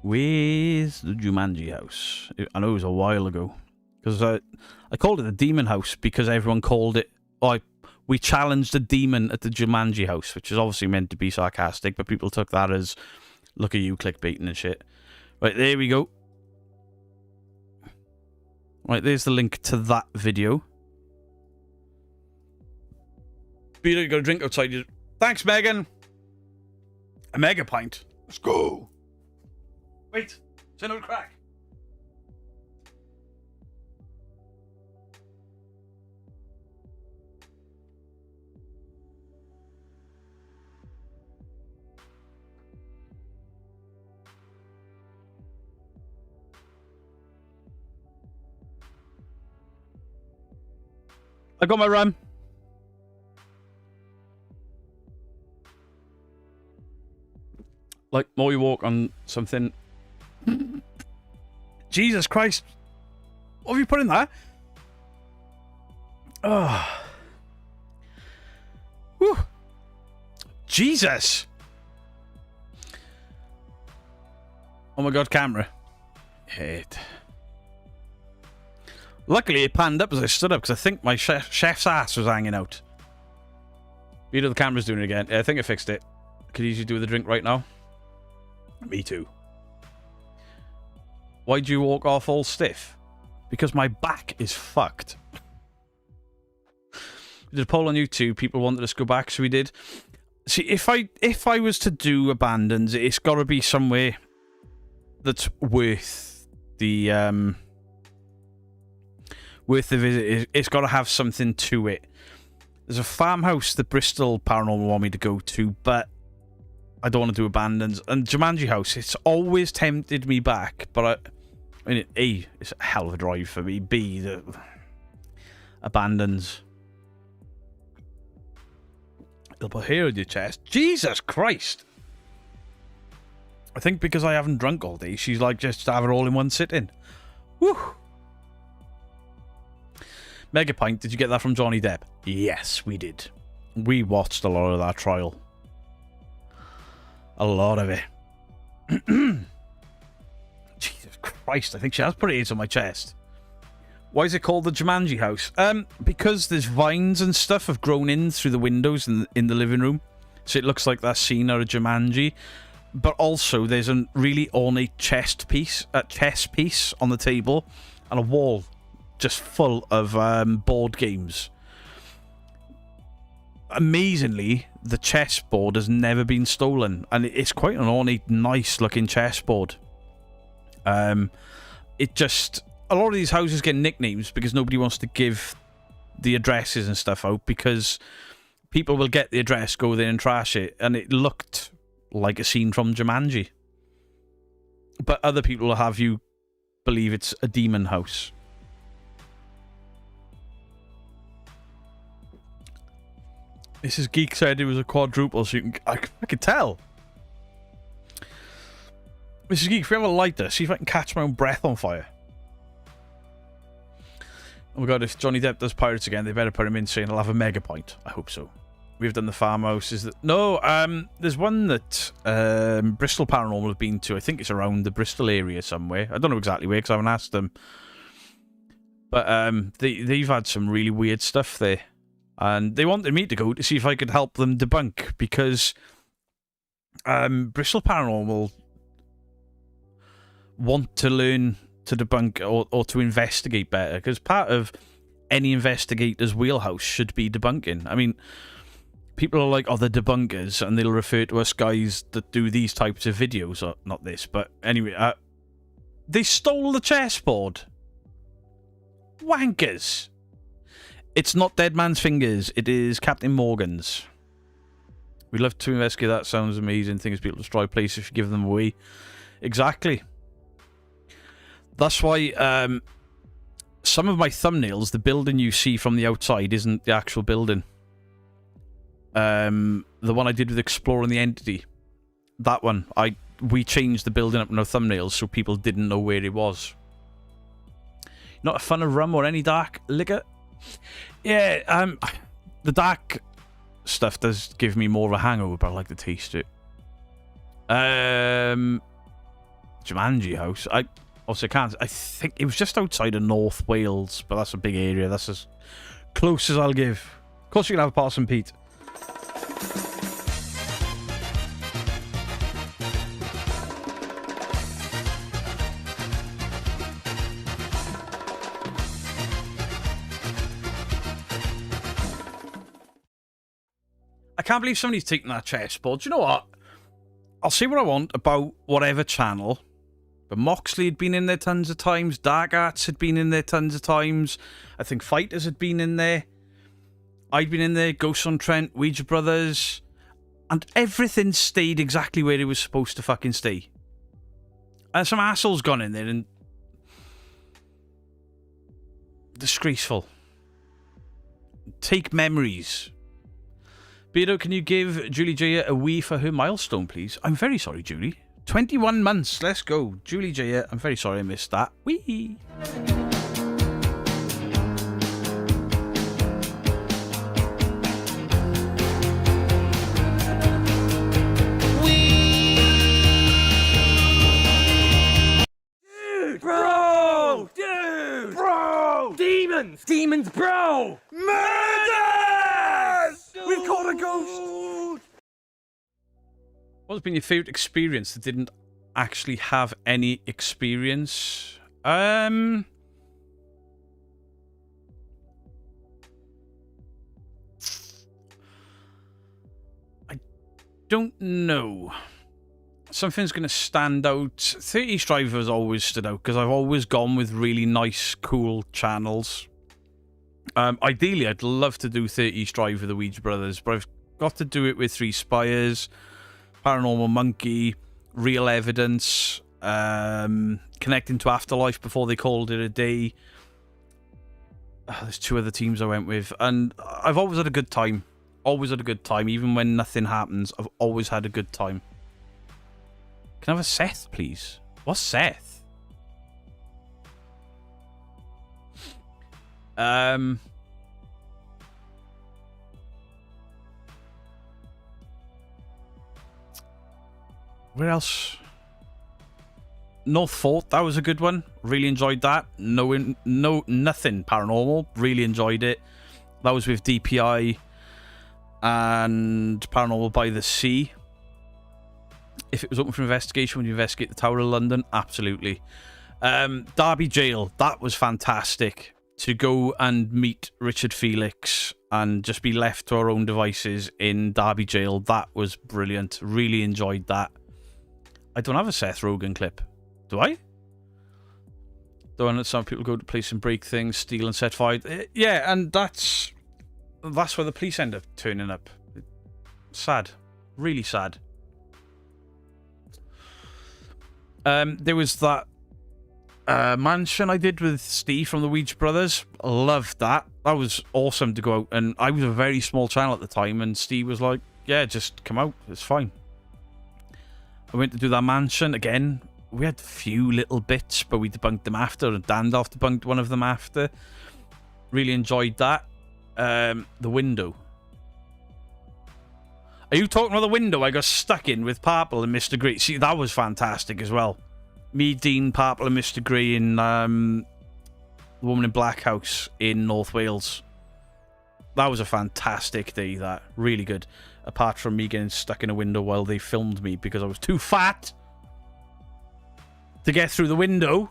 Where's the Jumanji house? I know it was a while ago. Because I called it the Demon House because everyone called it... we challenged a demon at the Jumanji house, which is obviously meant to be sarcastic, but people took that as, look at you clickbaiting and shit. Right, there we go. Right, there's the link to that video. Peter, you got a drink outside. Thanks, Megan. A mega pint. Let's go. Wait, say no crack. I got my rum. Like, more you walk on something. Jesus Christ. What have you put in there? Oh. Whew. Jesus. Oh my God, camera. Hate. Luckily, it panned up as I stood up because I think my chef's ass was hanging out. You know the camera's doing it again. Yeah, I think I fixed it. Could easily do with a drink right now. Me too. Why'd you walk off all stiff? Because my back is fucked. We did a poll on YouTube. People wanted us to go back, so we did. See, if I was to do Abandons, it's got to be somewhere that's worth the visit. It's got to have something to it. There's a farmhouse that Bristol Paranormal want me to go to, but I don't want to do Abandons. And Jumanji House, it's always tempted me back, but I mean, A, it's a hell of a drive for me. B, the Abandons. They'll put hair on your chest. Jesus Christ! I think because I haven't drunk all day, she's like, just have it all in one sitting. Woo! Megapint, did you get that from Johnny Depp? Yes, we did. We watched a lot of that trial. A lot of it. Jesus Christ, I think she has put it on my chest. Why is it called the Jumanji House? Because there's vines and stuff have grown in through the windows in the living room. So it looks like that scene out of Jumanji. But also, there's a really ornate chess piece on the table. And a wall just full of board games. Amazingly, the chessboard has never been stolen, and it's quite an ornate, nice-looking chessboard. It just... A lot of these houses get nicknames because nobody wants to give the addresses and stuff out, because people will get the address, go there and trash it, and it looked like a scene from Jumanji. But other people will have you believe it's a demon house. Mrs. Geek said it was a quadruple, so I can tell. Mrs. Geek, if you have a lighter, see if I can catch my own breath on fire. Oh my God, if Johnny Depp does Pirates again, they better put him in saying he'll have a mega point. I hope so. We've done the farmhouse. No, there's one that Bristol Paranormal have been to. I think it's around the Bristol area somewhere. I don't know exactly where because I haven't asked them. But they've had some really weird stuff there. And they wanted me to go to see if I could help them debunk, because Bristol Paranormal want to learn to debunk or to investigate better, because part of any investigator's wheelhouse should be debunking. I mean, people are like, oh, they're debunkers, and they'll refer to us guys that do these types of videos, or not this, but anyway, they stole the chessboard. Wankers. It's not Dead Man's Fingers, it is Captain Morgan's. We'd love to investigate that. Sounds amazing. Things people destroy places if you give them away. Exactly. That's why some of my thumbnails, the building you see from the outside isn't the actual building. The one I did with Exploring the Entity. That one. We changed the building up in our thumbnails so people didn't know where it was. Not a fan of rum or any dark liquor? Yeah, the dark stuff does give me more of a hangover, but I like the taste of it. Jumanji House. I also can't. I think it was just outside of North Wales, but that's a big area. That's as close as I'll give. Of course, you can have a Parson Pete. I can't believe somebody's taking that chessboard. Do you know what? I'll say what I want about whatever channel, but Moxley had been in there tons of times. Dark Arts had been in there tons of times. I think Fighters had been in there. I'd been in there. Ghosts on Trent, Ouija Brothers, and everything stayed exactly where it was supposed to fucking stay. And some asshole's gone in there and disgraceful. Take memories. Beardo, can you give Julie J a wee for her milestone, please? I'm very sorry, Julie. 21 months. Let's go. Julie J, I'm very sorry I missed that. Wee. Dude! Bro! Dude! Bro! Demons! Demons, bro! Murders! We've caught a ghost! What's been your favourite experience that didn't actually have any experience? I don't know. Something's going to stand out. 30 Striver has always stood out because I've always gone with really nice, cool channels. Ideally, I'd love to do 30 Strive with the Ouija Brothers, but I've got to do it with Three Spires, Paranormal Monkey, Real Evidence, connecting to Afterlife before they called it a day. There's two other teams I went with, and I've always had a good time. Always had a good time, even when nothing happens. I've always had a good time. Can I have a Seth, please? What's Seth? Where else? North Fort, that was a good one. Really enjoyed that. Nothing paranormal. Really enjoyed it. That was with DPI and Paranormal by the Sea. If it was open for investigation, would you investigate the Tower of London? Absolutely. Derby Jail, that was fantastic. To go and meet Richard Felix and just be left to our own devices in Derby Jail, that was brilliant. Really enjoyed that. I don't have a Seth Rogen clip. Do I? The one that some people go to police and break things, steal and set fire. Yeah, and that's where the police end up turning up. Sad. Really sad. There was that mansion I did with Steve from the Ouija Brothers. Loved that. That was awesome to go out. And I was a very small channel at the time, and Steve was like, yeah, just come out. It's fine. I went to do that mansion again. We had a few little bits, but we debunked them after, and Dandalf debunked one of them after. Really enjoyed that. The window. Are you talking about the window I got stuck in with Purple and Mr. Grey? See, that was fantastic as well. Me, Dean, Purple and Mr. Grey in The Woman in Black House in North Wales. That was a fantastic day, that. Really good. Apart from me getting stuck in a window while they filmed me because I was too fat to get through the window.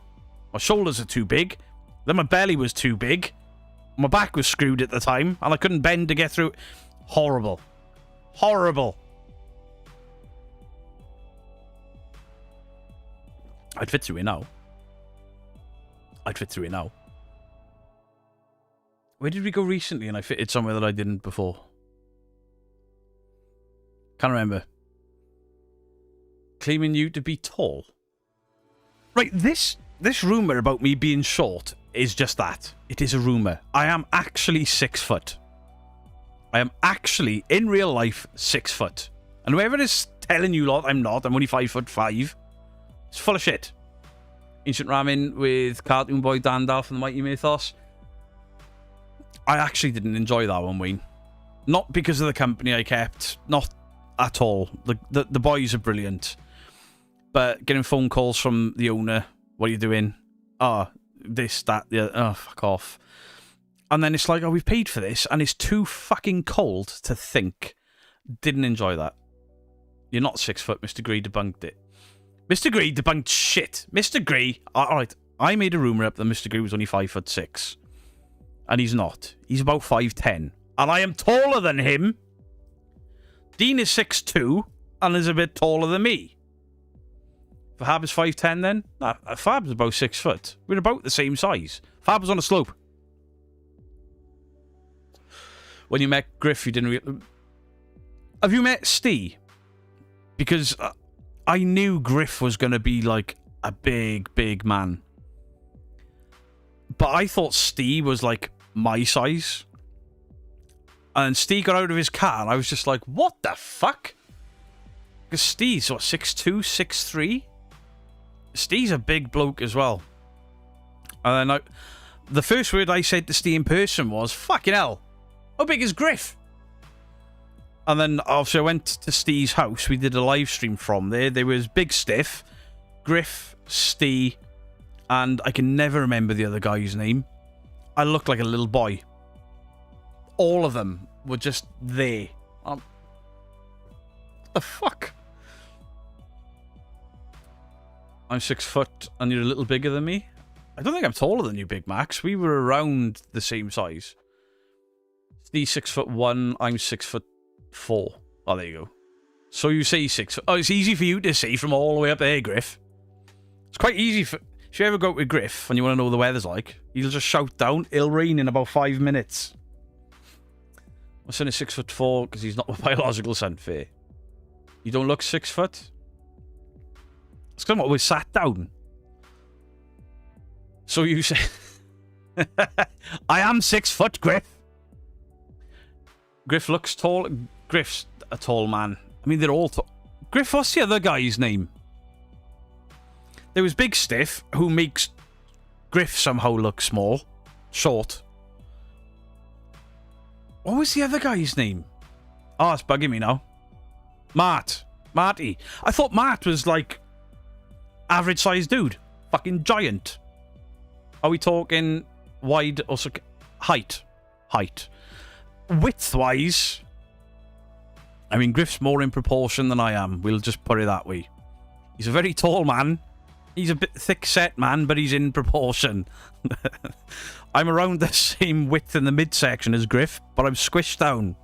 My shoulders are too big. Then my belly was too big. My back was screwed at the time, and I couldn't bend to get through. Horrible. Horrible. I'd fit through it now. I'd fit through it now. Where did we go recently and I fitted somewhere that I didn't before? Can't remember. Claiming you to be tall. Right, this rumour about me being short is just that. It is a rumour. I am actually 6 foot. I am actually, in real life, 6 foot. And whoever is telling you lot I'm not, I'm only 5'5", it's full of shit. Ancient Ramen with Cartoon Boy Dandalf and the Mighty Mythos. I actually didn't enjoy that one, Wayne. Not because of the company I kept. Not at all. The boys are brilliant. But getting phone calls from the owner, what are you doing? Oh, this, that, the other. Oh, fuck off. And then it's like, oh, we've paid for this, and it's too fucking cold to think. Didn't enjoy that. You're not 6 foot. Mr. Gree debunked it. Mr. Gree debunked shit. Mr. Gree, alright, I made a rumour up that Mr. Gree was only 5'6". And he's not. He's about 5'10". And I am taller than him. Dean is 6'2", and is a bit taller than me. Fab is 5'10" then? Nah, Fab's about 6 foot. We're about the same size. Fab was on a slope. When you met Griff, you didn't Have you met Steve? Because I knew Griff was going to be like a big, big man. But I thought Steve was like my size. And Steve got out of his car and I was just like, what the fuck? Because Steve's what, 6'2", 6'3"? Steve's a big bloke as well. And then the first word I said to Steve in person was, fucking hell, how big is Griff? And then obviously I went to Steve's house. We did a live stream from there. There was Big Stiff, Griff, Steve, and I can never remember the other guy's name. I looked like a little boy. All of them were just there. What the fuck? I'm 6 foot and you're a little bigger than me? I don't think I'm taller than you, Big Max. We were around the same size. Steve's 6'1", I'm 6'4". Oh, there you go. So you say 6 foot. Oh, it's easy for you to see from all the way up there, Griff. It's quite easy for... If you ever go with Griff and you want to know what the weather's like, he'll just shout down, it'll rain in about 5 minutes. My son is 6'4" because he's not my biological son. Fair. You don't look 6 foot? It's because we're sat down. So you say... I am 6 foot, Griff. Griff looks tall. Griff's a tall man. I mean, they're all tall. Griff, what's the other guy's name? There was Big Stiff, who makes Griff somehow look small. Short. What was the other guy's name? Oh, it's bugging me now. Marty. I thought Matt was like average sized dude. Fucking giant. Are we talking wide or height? Height. Width-wise, I mean, Griff's more in proportion than I am. We'll just put it that way. He's a very tall man. He's a bit thick-set man, but he's in proportion. I'm around the same width in the midsection as Griff, but I'm squished down.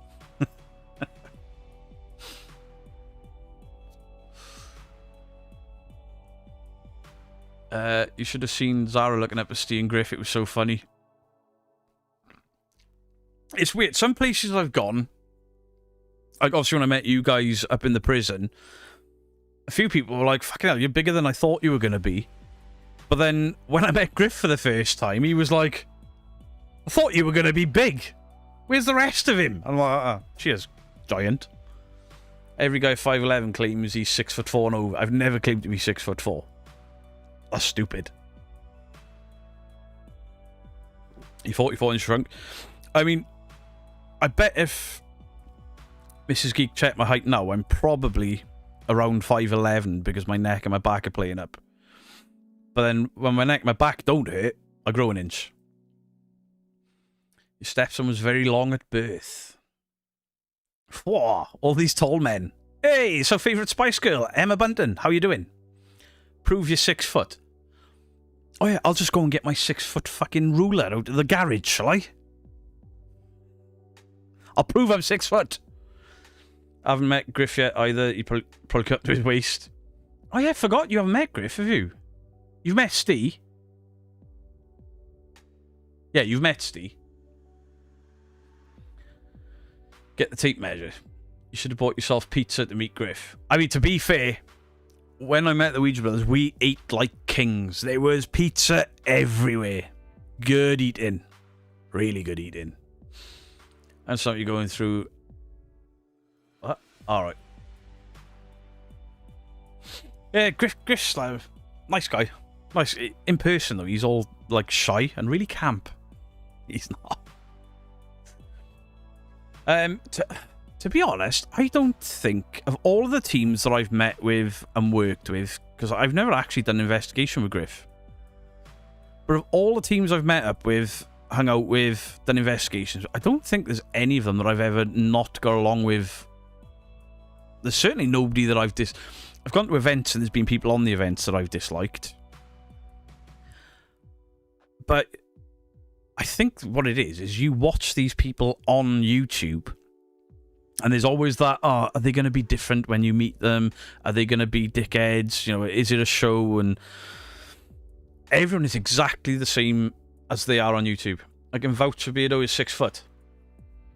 You should have seen Zara looking up at Steve and Griff. It was so funny. It's weird. Some places I've gone, like obviously when I met you guys up in the prison, a few people were like, fucking hell, you're bigger than I thought you were going to be. But then when I met Griff for the first time, he was like, I thought you were going to be big. Where's the rest of him? I'm like, oh, cheers, giant. Every guy 5'11" claims he's 6'4" and over. I've never claimed to be 6'4". That's stupid. He 44-inch shrunk. I mean, I bet if Mrs. Geek checked my height now, I'm probably around 5'11" because my neck and my back are playing up. But then when my neck and my back don't hurt, I grow an inch. Your stepson was very long at birth. Whoa, all these tall men. Hey, it's our favourite Spice Girl, Emma Bunton. How you doing? Prove you're 6 foot. Oh yeah, I'll just go and get my 6 foot fucking ruler out of the garage, shall I? I'll prove I'm 6 foot. I haven't met Griff yet either. He probably cut to his waist. Oh yeah, I forgot you haven't met Griff, have you? You've met Steve? Yeah, you've met Steve. Get the tape measure. You should have bought yourself pizza to meet Griff. I mean, to be fair, when I met the Ouija brothers, we ate like kings. There was pizza everywhere. Good eating. Really good eating. And so you're going through... What? Alright. Yeah, Griff's like, nice guy. Nice. In person, though, he's all, like, shy and really camp. He's not. To be honest, I don't think, of all of the teams that I've met with and worked with, because I've never actually done an investigation with Griff. But of all the teams I've met up with, hung out with, done investigations, I don't think there's any of them that I've ever not got along with. There's certainly nobody that I've gone to events and there's been people on the events that I've disliked. But I think what it is you watch these people on YouTube and there's always that, are they going to be different when you meet them? Are they going to be dickheads? You know, is it a show? And everyone is exactly the same as they are on YouTube. I can vouch for Beardo is 6 foot.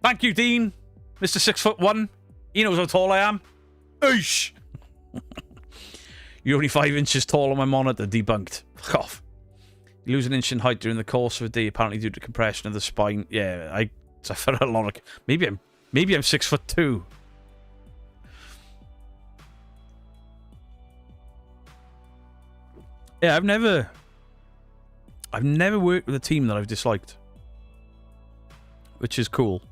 Thank you, Dean. Mr. 6'1". He knows how tall I am. Oosh! You're only 5 inches tall on my monitor. Debunked. Fuck off. You lose an inch in height during the course of a day, apparently due to compression of the spine. Yeah, I suffer a lot of... Maybe I'm 6'2". Yeah, I've never worked with a team that I've disliked, which is cool.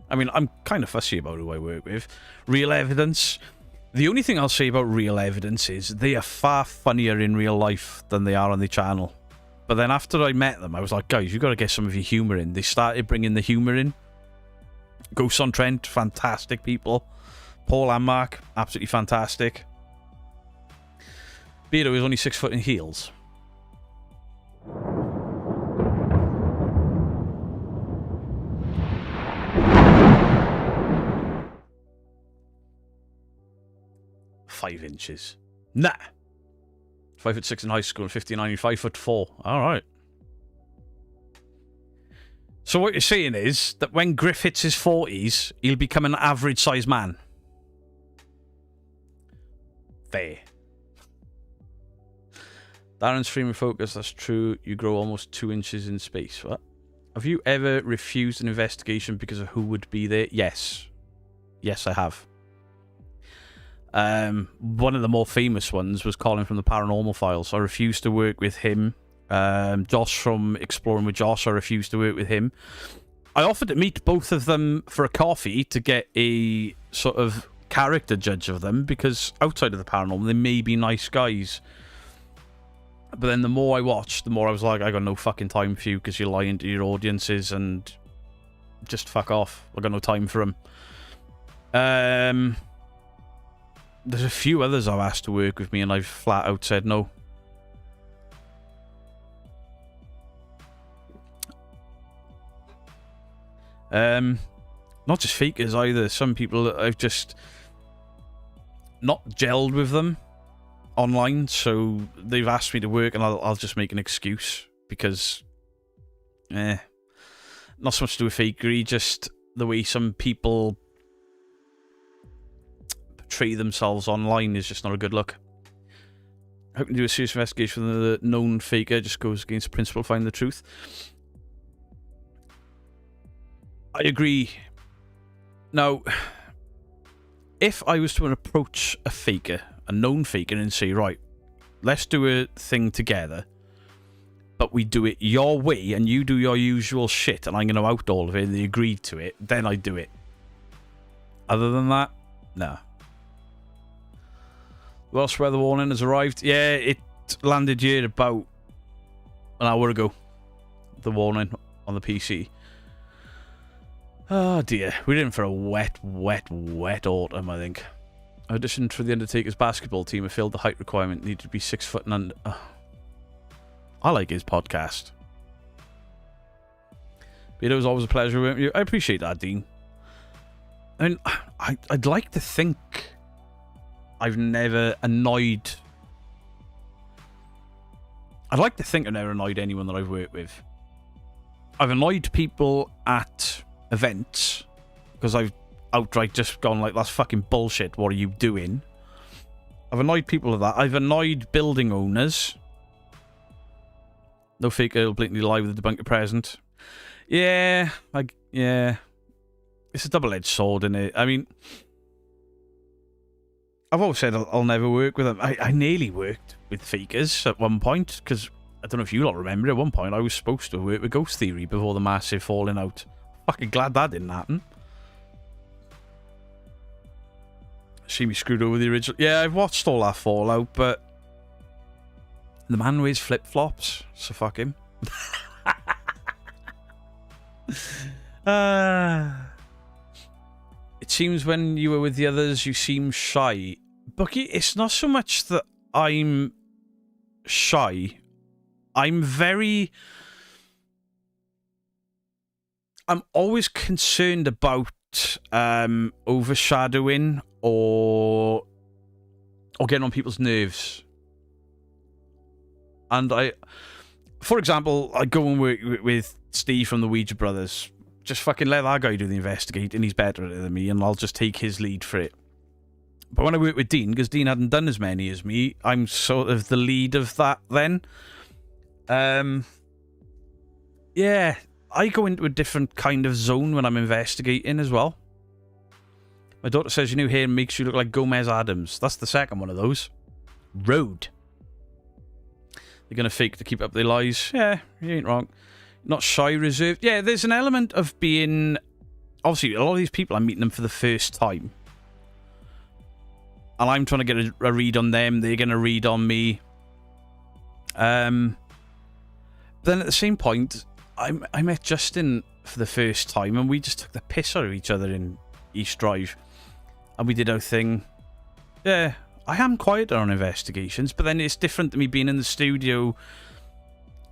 I mean, I'm kind of fussy about who I work with. Real Evidence. The only thing I'll say about Real Evidence is they are far funnier in real life than they are on the channel. But then after I met them, I was like, guys, you've got to get some of your humour in. They started bringing the humour in. Ghosts on Trent, fantastic people. Paul and Mark, absolutely fantastic. Beardo is only 6 foot in heels. Five inches. Nah. 5'6" in high school and 59 and 5'4". Alright. So what you're saying is that when Griff hits his 40s, he'll become an average sized man. Fair. Darren's stream of focus, that's true. You grow almost 2 inches in space. What? Have you ever refused an investigation because of who would be there? Yes. Yes, I have. One of the more famous ones was Colin from the Paranormal Files. I refused to work with him. Josh from Exploring with Josh, I refused to work with him. I offered to meet both of them for a coffee to get a sort of character judge of them, because outside of the paranormal, they may be nice guys. But then the more I watched, the more I was like, I got no fucking time for you because you're lying to your audiences and just fuck off. I got no time for them. There's a few others I've asked to work with me and I've flat out said no. Not just fakers either. Some people that I've just not gelled with them online, so they've asked me to work and I'll just make an excuse because not so much to do with fakery, just the way some people portray themselves online is just not a good look. How can you do a serious investigation with a known faker? Just goes against the principle of finding the truth. I agree. Now, if I was to approach a faker, a known faker, and say, right, let's do a thing together, but we do it your way and you do your usual shit and I'm going to out all of it and they agreed to it, then I'd do it. Other than that, nah. Welsh weather warning has arrived. Yeah, it landed here about an hour ago. The warning on the PC. Oh dear, we're in for a wet autumn, I think. I auditioned for the Undertaker's basketball team. I failed the height requirement. Needed to be 6 foot and under. Oh. I like his podcast. But it was always a pleasure with you. I appreciate that, Dean. I mean, I'd like to think I've never annoyed... I'd like to think I've never annoyed anyone that I've worked with. I've annoyed people at events because I've outright just gone like, that's fucking bullshit, what are you doing? I've annoyed people with that. I've annoyed building owners. No faker will blatantly lie with a debunker present. Yeah, yeah. It's a double-edged sword, isn't it? I mean, I've always said I'll never work with them. I nearly worked with fakers at one point, because I don't know if you lot remember, at one point I was supposed to work with Ghost Theory before the massive falling out. Fucking glad that didn't happen. See me screwed over the original. Yeah, I've watched all that fallout, but The man wears flip-flops, so fuck him. It seems when you were with the others, you seem shy. Bucky, it's not so much that I'm shy. I'm always concerned about overshadowing or getting on people's nerves. And for example, I go and work with Steve from the Ouija Brothers. Just fucking let that guy do the investigating. He's better at it than me, and I'll just take his lead for it. But when I work with Dean, because Dean hadn't done as many as me, I'm sort of the lead of that then. Yeah, I go into a different kind of zone when I'm investigating as well. My daughter says your new hair makes you look like Gomez Adams. That's the second one of those. Road. They're going to fake to keep up their lies. Yeah, you ain't wrong. Not shy, reserved. Yeah, there's an element of being... Obviously, a lot of these people, I'm meeting them for the first time. And I'm trying to get a read on them. They're going to read on me. Then at the same point, I met Justin for the first time, and we just took the piss out of each other in East Drive. And we did our thing. Yeah, I am quieter on investigations, but then it's different than me being in the studio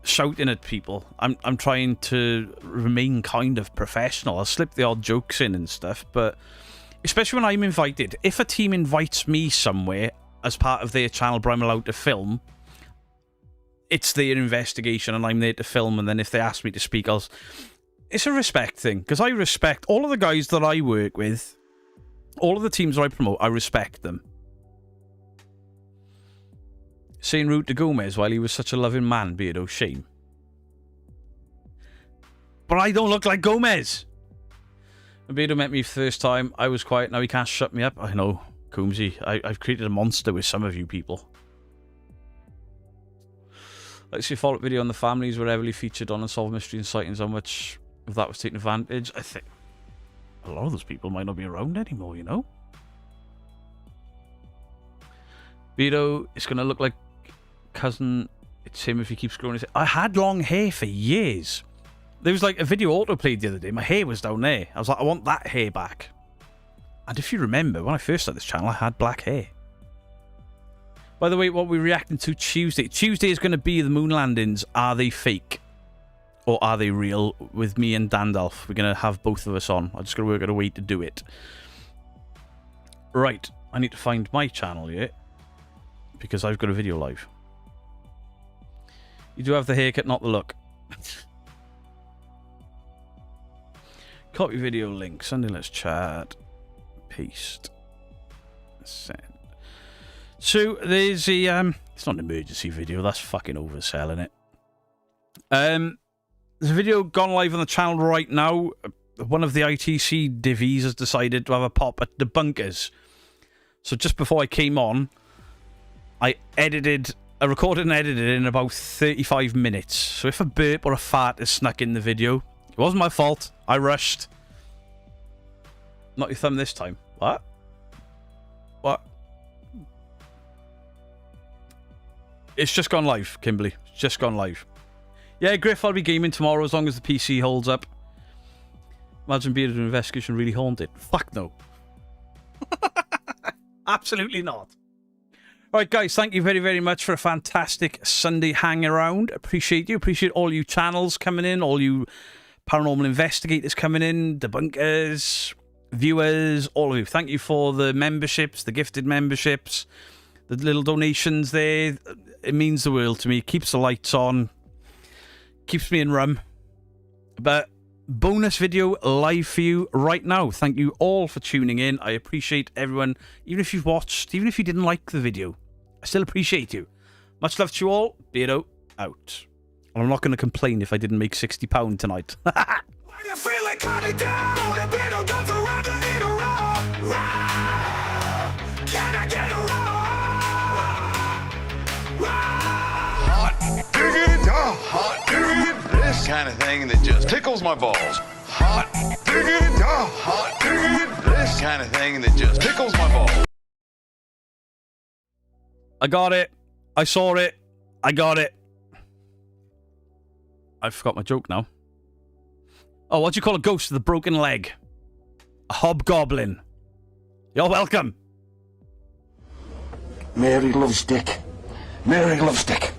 shouting at people. I'm trying to remain kind of professional. I'll slip the odd jokes in and stuff, but especially when I'm invited. If a team invites me somewhere as part of their channel where I'm allowed to film, it's their investigation and I'm there to film, and then if they ask me to speak, it's a respect thing, because I respect all of the guys that I work with, all of the teams that I promote, I respect them. Saying rude to Gomez while he was such a loving man, Beardo, shame. But I don't look like Gomez. When Beardo met me for the first time, I was quiet. Now he can't shut me up. I know, Coomsy. I've created a monster with some of you people. Like, see a follow-up video on the families were heavily featured on Unsolved Mystery and Sightings, how much of that was taken advantage. I think a lot of those people might not be around anymore, you know? Beardo, it's going to look like cousin. It's him if he keeps growing his hair. I had long hair for years. There was like a video autoplayed the other day. My hair was down there. I was like, I want that hair back. And if you remember, when I first started this channel, I had black hair. By the way, what we're reacting to Tuesday. Tuesday is going to be the moon landings. Are they fake? Or are they real? With me and Dandalf. We're going to have both of us on. I just got to work out a way to do it. Right. I need to find my channel here. Because I've got a video live. You do have the haircut, not the look. Copy video link. Sunday Let's Chat. Paste. Send. So there's a it's not an emergency video, that's fucking overselling it. There's a video gone live on the channel right now. One of the ITC divvies has decided to have a pop at the bunkers. So just before I came on, I recorded and edited in about 35 minutes. So if a burp or a fart is snuck in the video, it wasn't my fault. I rushed. Not your thumb this time. What? What? It's just gone live, Kimberly. It's just gone live. Yeah, Griff, I'll be gaming tomorrow as long as the PC holds up. Imagine being an investigation really haunted. Fuck no. Absolutely not. Alright, guys, thank you very, very much for a fantastic Sunday hang around. Appreciate you. Appreciate all you channels coming in, all you paranormal investigators coming in, debunkers, viewers, all of you. Thank you for the memberships, the gifted memberships, the little donations there. It means the world to me. Keeps the lights on. Keeps me in rum. But bonus video live for you right now. Thank you all for tuning in. I appreciate everyone. Even if you've watched, even if you didn't like the video, I still appreciate you. Much love to you all. Beardo out. And I'm not going to complain if I didn't make £60 tonight. Hot diggity, this kind of thing that just tickles my balls. Hot diggity, this kind of thing that just tickles my balls. I got it. I saw it. I got it. I forgot my joke now. Oh, what do you call a ghost with a broken leg? A hobgoblin. You're welcome. Mary loves Dick. Mary loves Dick.